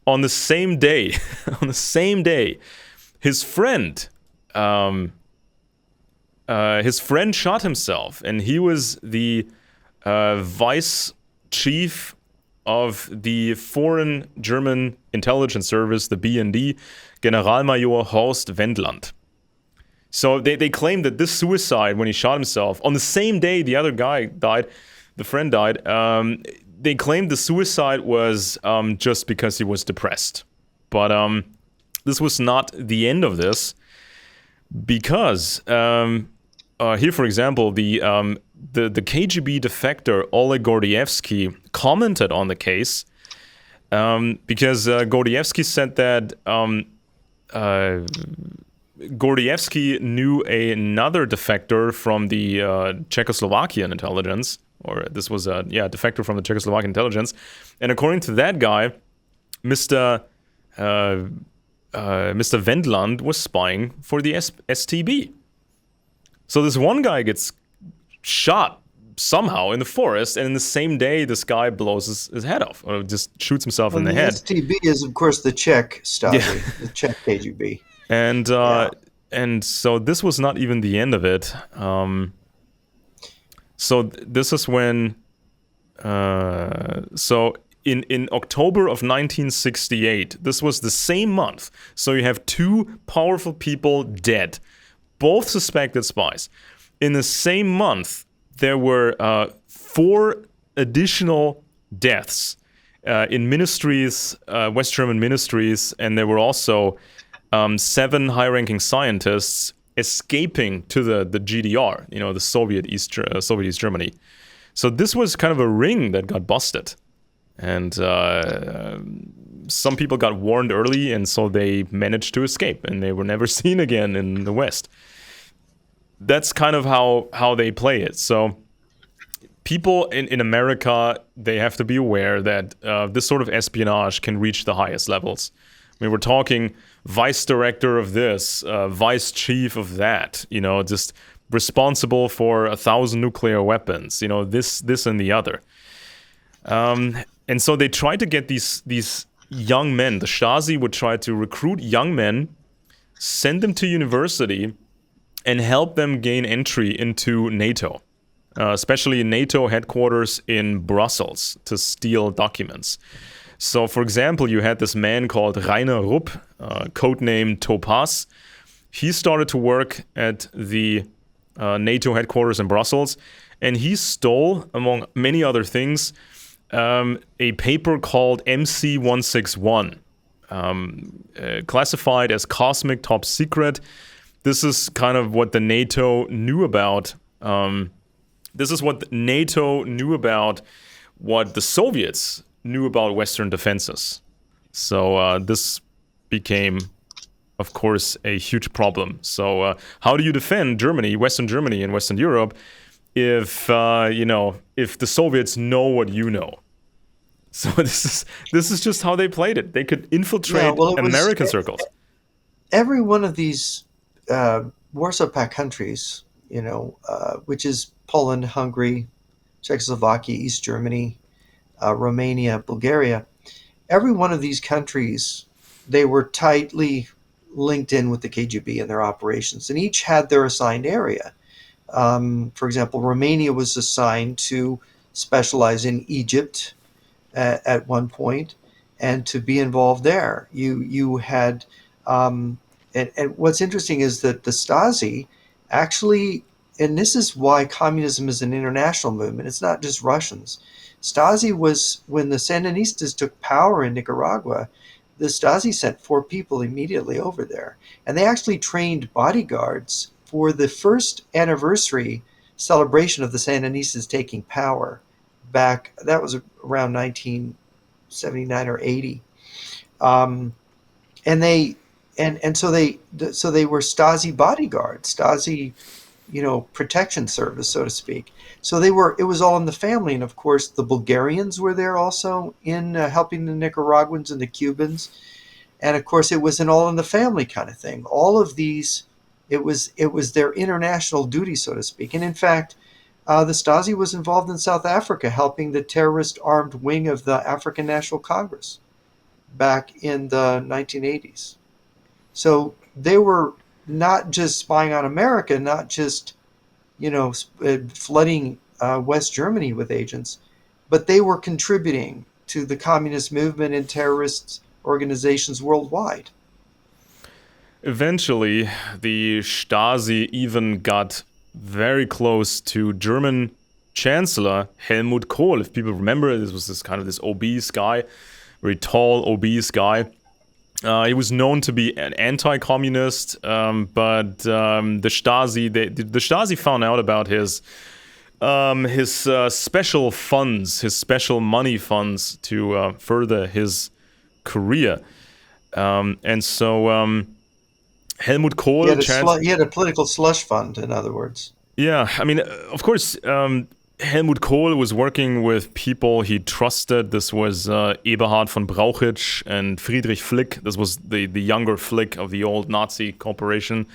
On the same day, his friend shot himself, and he was the vice chief of the Foreign German Intelligence Service, the BND, Generalmajor Horst Wendland. So they claimed that this suicide, when he shot himself, on the same day the other guy died, the friend died, they claimed the suicide was just because he was depressed. But this was not the end of this, because here, for example, the KGB defector Oleg Gordievsky commented on the case because Gordievsky said that Gordievsky knew another defector from the Czechoslovakian intelligence, or this was a defector from the Czechoslovakian intelligence, and according to that guy, Mr. Wendland was spying for the STB. So this one guy gets shot somehow in the forest, and in the same day, this guy blows his head off, or just shoots himself in the head. STB is, of course, the Czech Stasi, the Czech KGB. And so this was not even the end of it. So this is when. So in October of 1968, this was the same month. So you have two powerful people dead, both suspected spies. In the same month, there were 4 additional deaths in ministries, West German ministries, and there were also 7 high-ranking scientists escaping to the GDR, the Soviet East Germany. So this was kind of a ring that got busted. And some people got warned early, and so they managed to escape, and they were never seen again in the West. That's kind of how they play it. So people in America, they have to be aware that this sort of espionage can reach the highest levels. I mean, we're talking vice director of this, vice chief of that, just responsible for 1,000 nuclear weapons, this and the other. And so they tried to get these young men. The Stasi would try to recruit young men, send them to university, and help them gain entry into NATO, especially NATO headquarters in Brussels, to steal documents. So, for example, you had this man called Rainer Rupp, codenamed Topaz. He started to work at the NATO headquarters in Brussels, and he stole, among many other things, a paper called MC161, classified as cosmic top secret. This is kind of what the NATO knew about. This is what NATO knew about what the Soviets knew about Western defenses. So this became, of course, a huge problem. So how do you defend Germany, Western Germany, and Western Europe if if the Soviets know what you know? So this is just how they played it. They could Yeah, infiltrate well, it was American circles. every one of these Warsaw Pact countries, which is Poland, Hungary, Czechoslovakia, East Germany, Romania, Bulgaria. Every one of these countries, they were tightly linked in with the KGB and their operations, and each had their assigned area. For example, Romania was assigned to specialize in Egypt at one point, and to be involved there. You had, and what's interesting is that the Stasi actually, and this is why communism is an international movement. It's not just Russians. Stasi was when the Sandinistas took power in Nicaragua. The Stasi sent 4 people immediately over there, and they actually trained bodyguards for the first anniversary celebration of the Sandinistas taking power back. That was around 1979 or 80. Um, and they and so they were Stasi bodyguards, Stasi, protection service, so to speak. So it was all in the family, and of course the Bulgarians were there also in helping the Nicaraguans and the Cubans, and of course it was an all in the family kind of thing. All of these, it was their international duty, so to speak. And in fact, the Stasi was involved in South Africa, helping the terrorist armed wing of the African National Congress back in the 1980s. So they were not just spying on America, not just flooding West Germany with agents, but they were contributing to the communist movement and terrorist organizations worldwide. Eventually, the Stasi even got very close to German Chancellor Helmut Kohl. If people remember, this was this obese guy, very tall, obese guy. He was known to be an anti-communist, but the Stasi found out about his special funds, his special money funds to further his career, and so Helmut Kohl, He had a political slush fund, in other words. yeah, I mean, of course, Helmut Kohl was working with people he trusted. This was Eberhard von Brauchitsch and Friedrich Flick. This was the younger Flick of the old Nazi corporation.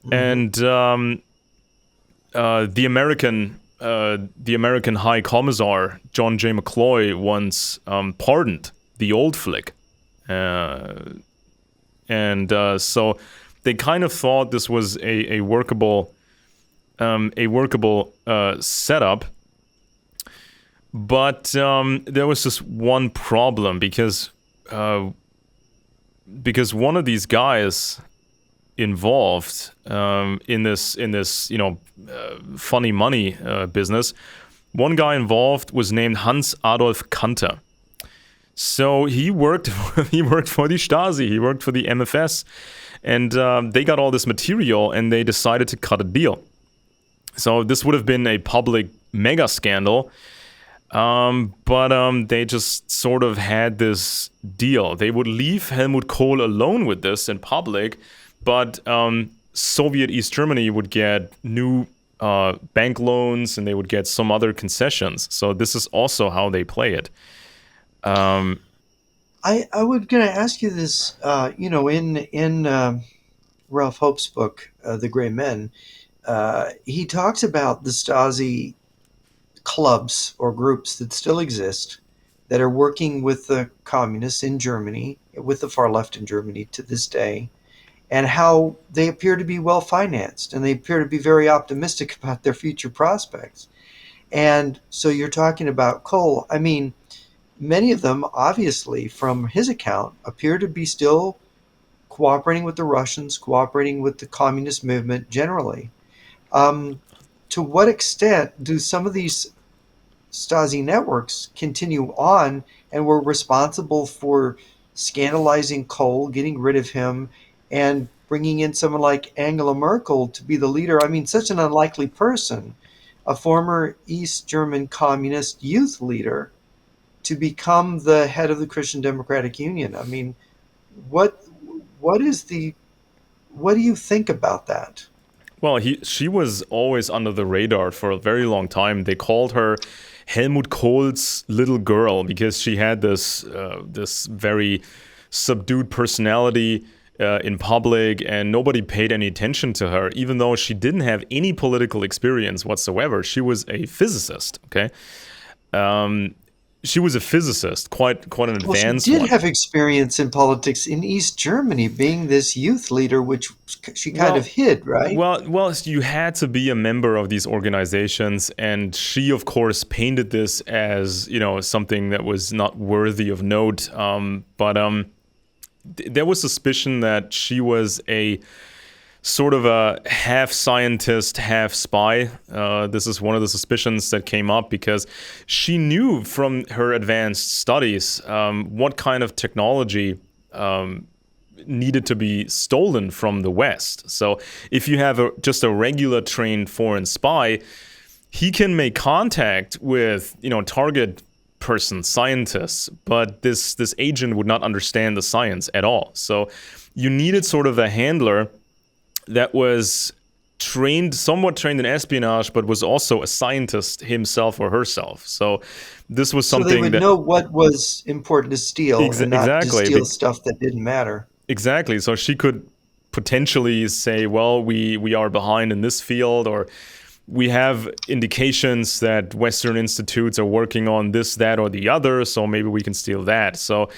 Mm-hmm. And the American High Commissar John J. McCloy once pardoned the old Flick, and so they kind of thought this was a workable setup. But there was this one problem because one of these guys involved in this funny money business. One guy involved was named Hans Adolf Kanter. So he worked for the Stasi. He worked for the MFS, and they got all this material, and they decided to cut a deal. So this would have been a public mega scandal, but they just sort of had this deal. They would leave Helmut Kohl alone with this in public, but Soviet East Germany would get new bank loans, and they would get some other concessions. So this is also how they play it. I was going to ask you this. In Ralph Hope's book, The Gray Men, he talks about the Stasi clubs or groups that still exist that are working with the communists in Germany, with the far left in Germany to this day, and how they appear to be well financed and they appear to be very optimistic about their future prospects. And so you're talking about Kohl. I mean, many of them, obviously, from his account, appear to be still cooperating with the Russians, cooperating with the communist movement generally. Um, to what extent do some of these Stasi networks continue on and were responsible for scandalizing Kohl, getting rid of him, and bringing in someone like Angela Merkel to be the leader? I mean, such an unlikely person, a former East German communist youth leader, to become the head of the Christian Democratic Union. I mean, what what is the what do you think about that? Well, she was always under the radar for a very long time. They called her Helmut Kohl's little girl because she had this very subdued personality in public, and nobody paid any attention to her, even though she didn't have any political experience whatsoever. She was a physicist. Okay, she was a physicist, quite an Well, she advanced did one. have experience in politics in East Germany, being this youth leader, which she kind of Well, hid, right? you had to be a member of these organizations, and she, of course, painted this as something that was not worthy of note. There was suspicion that she was a sort of a half scientist, half spy. This is one of the suspicions that came up because she knew from her advanced studies what kind of technology needed to be stolen from the West. So if you have just a regular trained foreign spy, he can make contact with target persons, scientists, but this agent would not understand the science at all. So you needed sort of a handler that was somewhat trained in espionage, but was also a scientist himself or herself. So this was So they something would that know what was important to steal and not to exactly. steal stuff that didn't matter. Exactly. So she could potentially say, well, we are behind in this field, or we have indications that Western institutes are working on this, that, or the other, so maybe we can steal that. So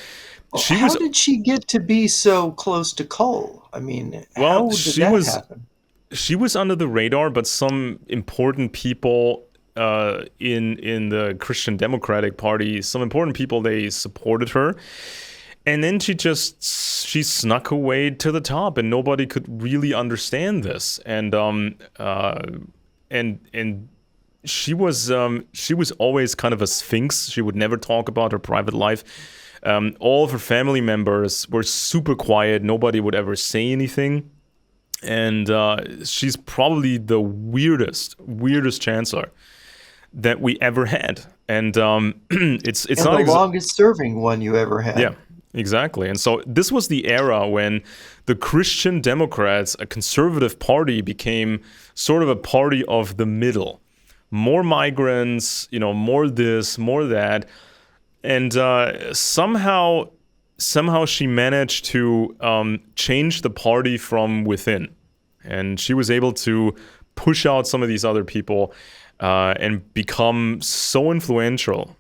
Well, she how was, did she get to be so close to Cole? I mean, well, how did that happen? she was under the radar, but some important people in the Christian Democratic Party, some important people, they supported her. And then she snuck her way to the top, and nobody could really understand this. And she was always kind of a sphinx. She would never talk about her private life. All of her family members were super quiet. Nobody would ever say anything. And she's probably the weirdest chancellor that we ever had. And it's And not the longest serving one you ever yeah, had. exactly. And so this was the era when the Christian Democrats, a conservative party, became sort of a party of the middle. More migrants, more this, more that. And somehow she managed to change the party from within. And she was able to push out some of these other people and become so influential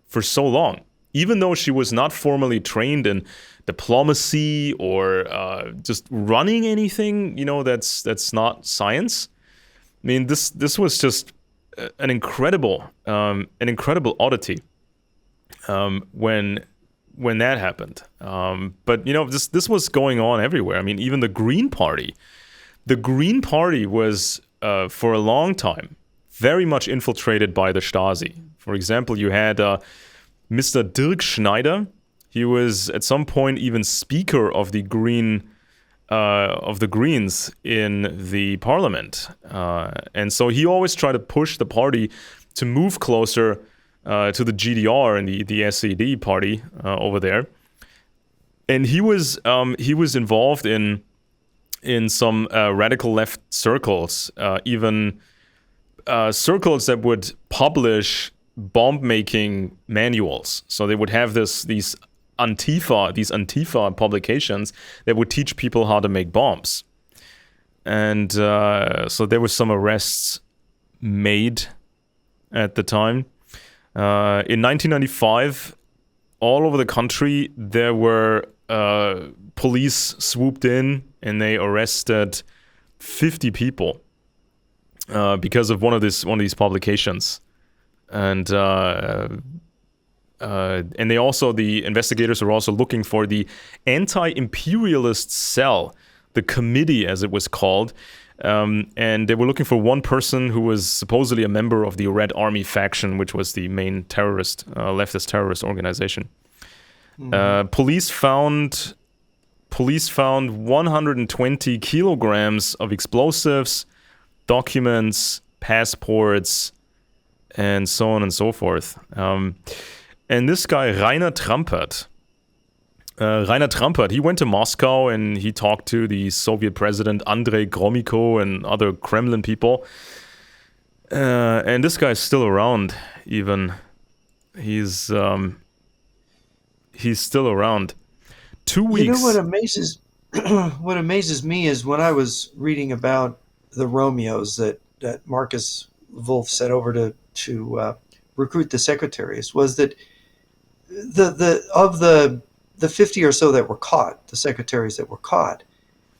for so long. Even though she was not formally trained in diplomacy or just running anything, that's not science. I mean, this was just an incredible oddity when that happened. But this was going on everywhere. I mean, even the Green Party was for a long time very much infiltrated by the Stasi. For example, you had Mr. Dirk Schneider. He was at some point even speaker of the Greens in the parliament, and so he always tried to push the party to move closer to the GDR and the SED party over there. And he was involved in some radical left circles, even circles that would publish bomb-making manuals. So they would have these Antifa publications that would teach people how to make bombs. And so there were some arrests made at the time. In 1995, all over the country, there were police swooped in and they arrested 50 people because of one of these publications, and they also, the investigators were also looking for the anti-imperialist cell, the committee as it was called, and they were looking for one person who was supposedly a member of the Red Army faction, which was the main terrorist, leftist terrorist organization. Mhm. Police found 120 kilograms of explosives, documents, passports, and so on and so forth. And this guy, Rainer Trampert, he went to Moscow and he talked to the Soviet president Andrei Gromyko and other Kremlin people. And this guy's still around, even. He's still around. 2 weeks. You know what amazes me is when I was reading about the Romeos that Marcus Wolf set over to recruit the secretaries, was that the 50 or so that were caught, the secretaries that were caught,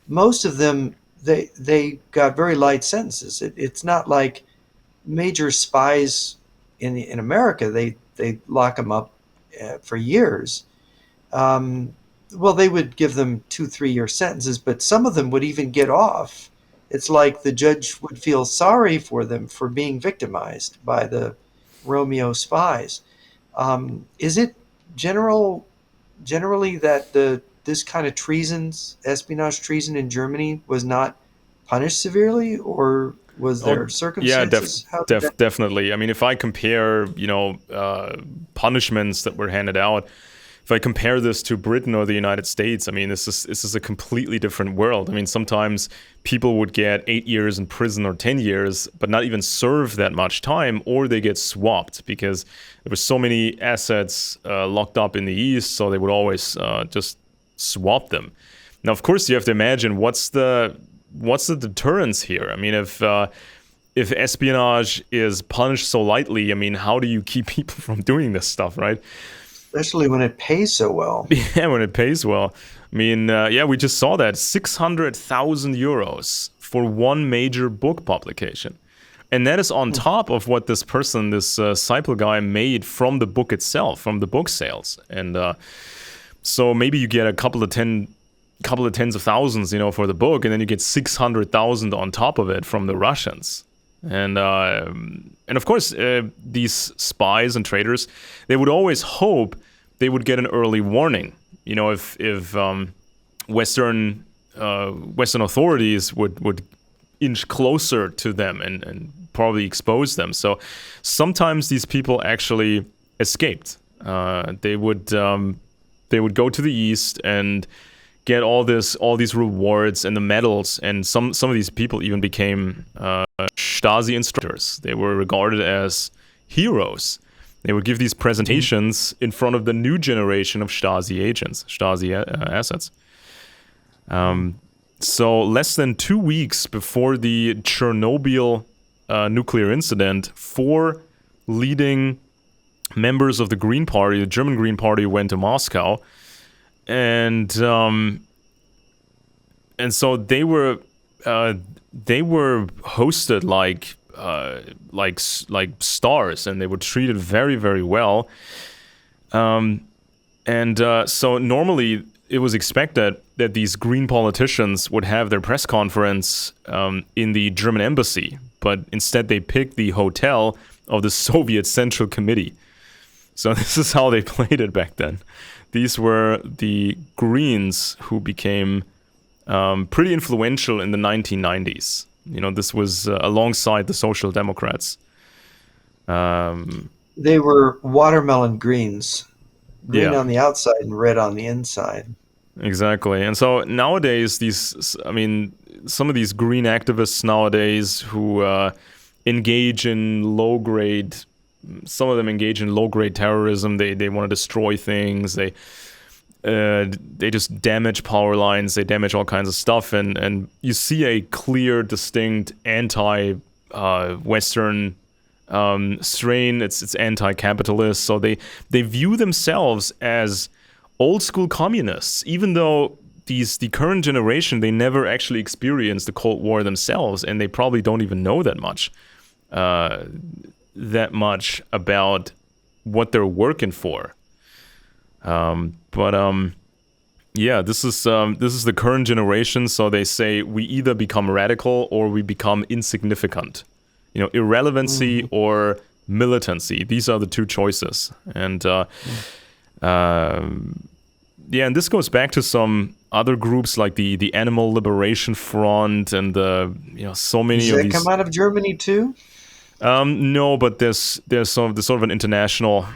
most of them they got very light sentences. It's not like major spies in America. They lock them up for years. Um, well, they would give them 2 3 year sentences, but some of them would even get off. It's like the judge would feel sorry for them for being victimized by the Romeo spies. Is it generally that this kind of treasons, espionage treason in Germany, was not punished severely, or was Oh, there yeah, circumstances? How did that? definitely. I mean, if I compare, punishments that were handed out, if I compare this to Britain or the United States, I mean, this is a completely different world. I mean, sometimes people would get 8 years in prison or 10 years, but not even serve that much time, or they get swapped because there were so many assets locked up in the East, so they would always just swap them. Now, of course, you have to imagine what's the deterrence here. I mean, if espionage is punished so lightly, I mean, how do you keep people from doing this stuff, right? Especially when it pays so well. Yeah, when it pays well. I mean, we just saw that 600,000 euros for one major book publication. And that is on top of what this person, this Seipel guy, made from the book itself, from the book sales. And so maybe you get a couple of tens of thousands, for the book, and then you get 600,000 on top of it from the Russians. And of course, these spies and traitors, they would always hope they would get an early warning. If Western authorities would inch closer to them and probably expose them. So sometimes these people actually escaped. They would go to the East and get all these rewards and the medals, and some of these people even became Stasi instructors. They were regarded as heroes. They would give these presentations in front of the new generation of Stasi agents, Stasi assets. So less than 2 weeks before the Chernobyl nuclear incident, 4 leading members of the Green Party, the German Green Party, went to Moscow, and so they were hosted like stars, and they were treated very, very well. So normally it was expected that these green politicians would have their press conference in the German embassy, but instead they picked the hotel of the Soviet Central Committee. So this is how they played it back then. These were the Greens who became pretty influential in the 1990s. This was alongside the Social Democrats. They were watermelon greens, green Yeah, on the outside and red on the inside. exactly. And so nowadays, some of these green activists nowadays who engage in low-grade, some of them engage in low-grade terrorism. They want to destroy things. They just damage power lines. They damage all kinds of stuff, and you see a clear, distinct anti-Western strain. It's anti-capitalist. So they view themselves as old school communists, even though the current generation, they never actually experienced the Cold War themselves, and they probably don't even know that much about what they're working for. Yeah, this is the current generation. So they say we either become radical or we become insignificant. Irrelevancy or militancy. These are the two choices. And yeah, and this goes back to some other groups like the Animal Liberation Front and so many Does of that these. come out of Germany too? No, but there's sort of an international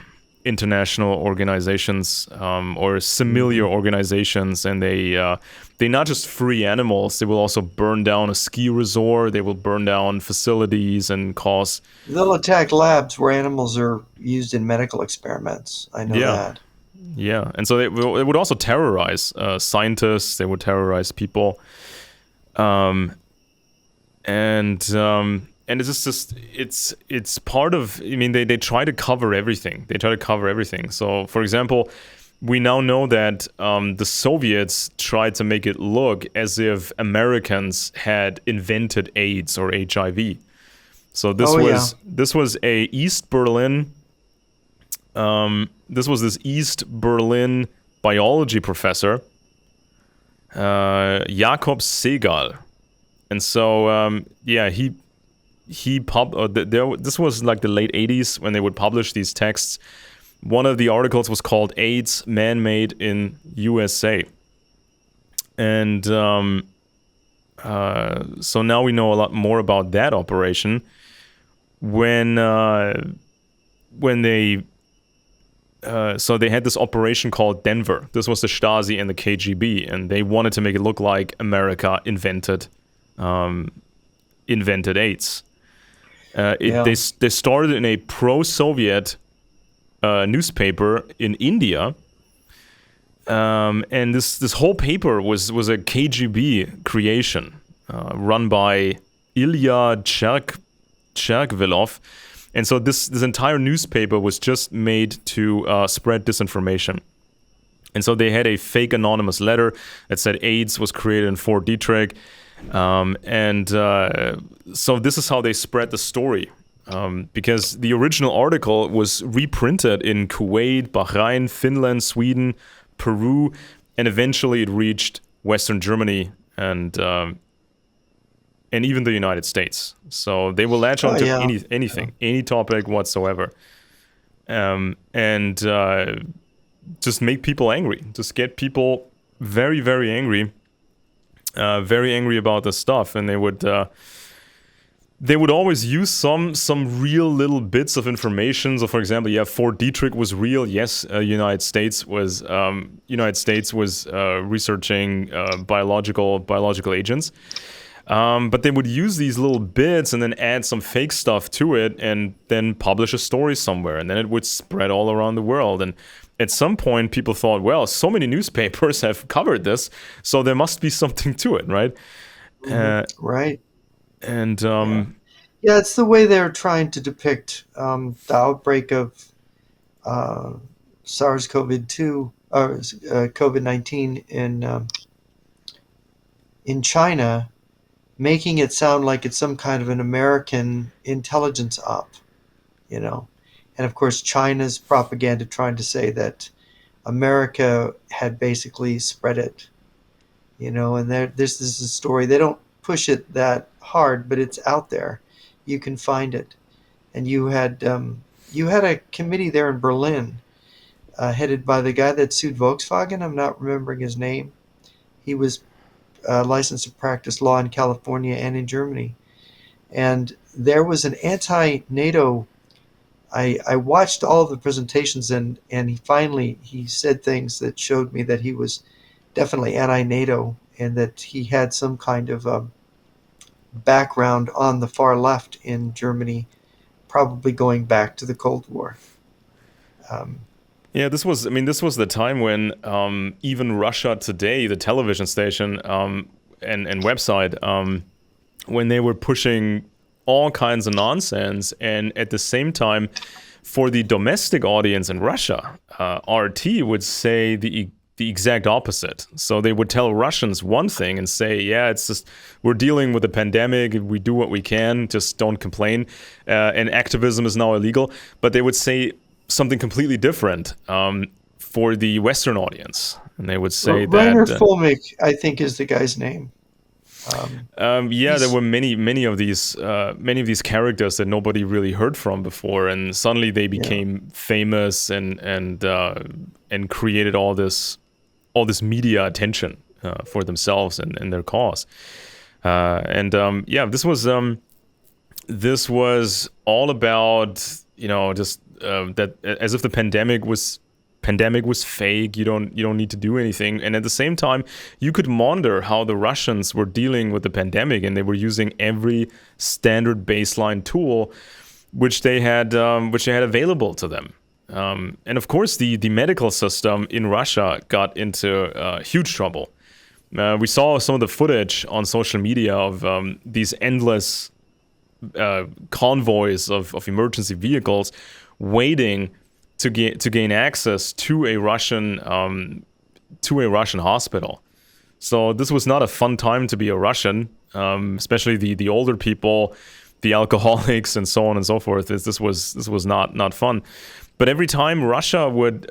organizations or similar organizations, and they not just free animals. They will also burn down a ski resort. They will burn down facilities and cause. They'll attack labs where animals are used in medical experiments. I know Yeah. that. Yeah, and so they would also terrorize scientists. They would terrorize people, and it's just it's part of. I mean, they try to cover everything. They try to cover everything. So, for example, we now know that the Soviets tried to make it look as if Americans had invented AIDS or HIV. So this was a East Berlin. This was this East Berlin biology professor, Jakob Segal, and so this was like the late 80s when they would publish these texts. One of the articles was called AIDS Man-Made in USA. And so now we know a lot more about that operation. When they had this operation called Denver. This was the Stasi and the KGB, and they wanted to make it look like America invented AIDS. They started in a pro-Soviet newspaper in India, and this whole paper was a KGB creation run by Ilya Cherkvilov. And so this entire newspaper was just made to spread disinformation. And so they had a fake anonymous letter that said AIDS was created in Fort Detrick. So this is how they spread the story. Because the original article was reprinted in Kuwait, Bahrain, Finland, Sweden, Peru, and eventually it reached Western Germany and even the United States. So they will latch on to anything, any topic whatsoever, and just make people angry. Just get people very, very angry about this stuff, and they would always use some real little bits of information. So, for example, Fort Detrick was real. Yes, United States was researching biological agents. But they would use these little bits and then add some fake stuff to it and then publish a story somewhere. And then it would spread all around the world. And at some point, people thought, well, so many newspapers have covered this, so there must be something to it, right? Right. And it's the way they're trying to depict the outbreak of SARS-CoV-2 or COVID-19 in China, making it sound like it's some kind of an American intelligence op, And of course, China's propaganda trying to say that America had basically spread it, and this is a story. They don't push it that hard, but it's out there. You can find it. And you had a committee there in Berlin, headed by the guy that sued Volkswagen. I'm not remembering his name. He was licensed to practice law in California and in Germany. And there was an anti-NATO. I watched all of the presentations, and he said things that showed me that he was definitely anti-NATO and that he had some kind of background on the far left in Germany, probably going back to the Cold War. This was the time when even Russia Today, the television station and website, when they were pushing all kinds of nonsense. And at the same time, for the domestic audience in Russia, RT would say the exact opposite. So they would tell Russians one thing and say, yeah, it's just, we're dealing with a pandemic. We do what we can. Just don't complain. And activism is now illegal. But they would say something completely different for the Western audience. And they would say Reiner that, Fulmick, I think, is the guy's name. yeah, there He's were many of these characters that nobody really heard from before, and suddenly they yeah. became famous and created all this media attention for themselves and their cause. Yeah, this was all about, just that, as if the pandemic was fake. You don't need to do anything. And at the same time, you could wonder how the Russians were dealing with the pandemic, and they were using every standard baseline tool which they had available to them. And of course, the medical system in Russia got into huge trouble. We saw some of the footage on social media of these endless convoys of emergency vehicles waiting to gain access to a Russian hospital. So this was not a fun time to be a Russian, especially the older people, the alcoholics, and so on and so forth. This was not fun. But every time Russia would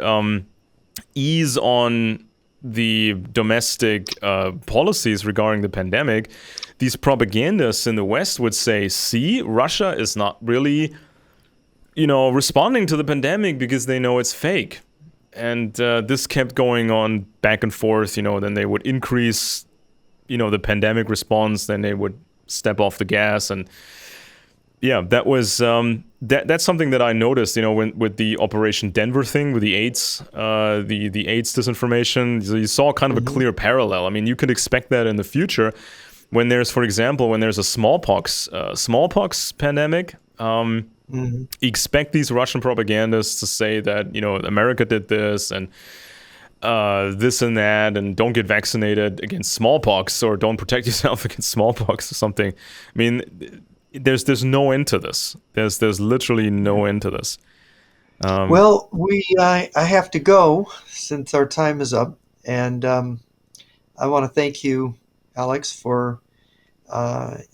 ease on the domestic policies regarding the pandemic, these propagandists in the West would say, "See, Russia is not really, responding to the pandemic because they know it's fake." And this kept going on back and forth. Then they would increase, the pandemic response. Then they would step off the gas. And yeah, that was that's something that I noticed. With the Operation Denver thing, with the AIDS, the AIDS disinformation. So you saw kind of a clear parallel. I mean, you could expect that in the future when there's, for example, a smallpox pandemic. Expect these Russian propagandists to say that America did this and this and that, and don't get vaccinated against smallpox, or don't protect yourself against smallpox or something. I mean, there's no end to this. There's literally no end to this. Well, I have to go since our time is up, and I want to thank you, Alex, for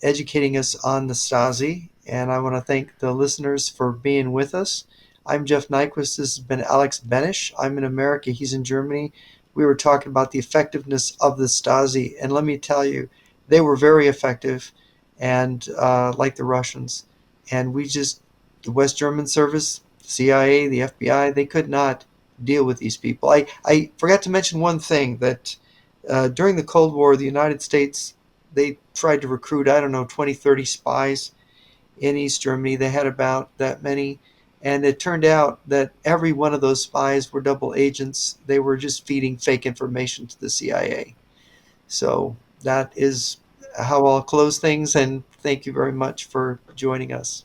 educating us on the Stasi, and I want to thank the listeners for being with us. I'm Jeff Nyquist. This has been Alex Benesch. I'm in America. He's in Germany. We were talking about the effectiveness of the Stasi, and let me tell you, they were very effective, and like the Russians. And the West German service, the CIA, the FBI, they could not deal with these people. I forgot to mention one thing, that during the Cold War, the United States, they tried to recruit, I don't know, 20, 30 spies in East Germany. They had about that many. And it turned out that every one of those spies were double agents. They were just feeding fake information to the CIA. So that is how I'll close things. And thank you very much for joining us.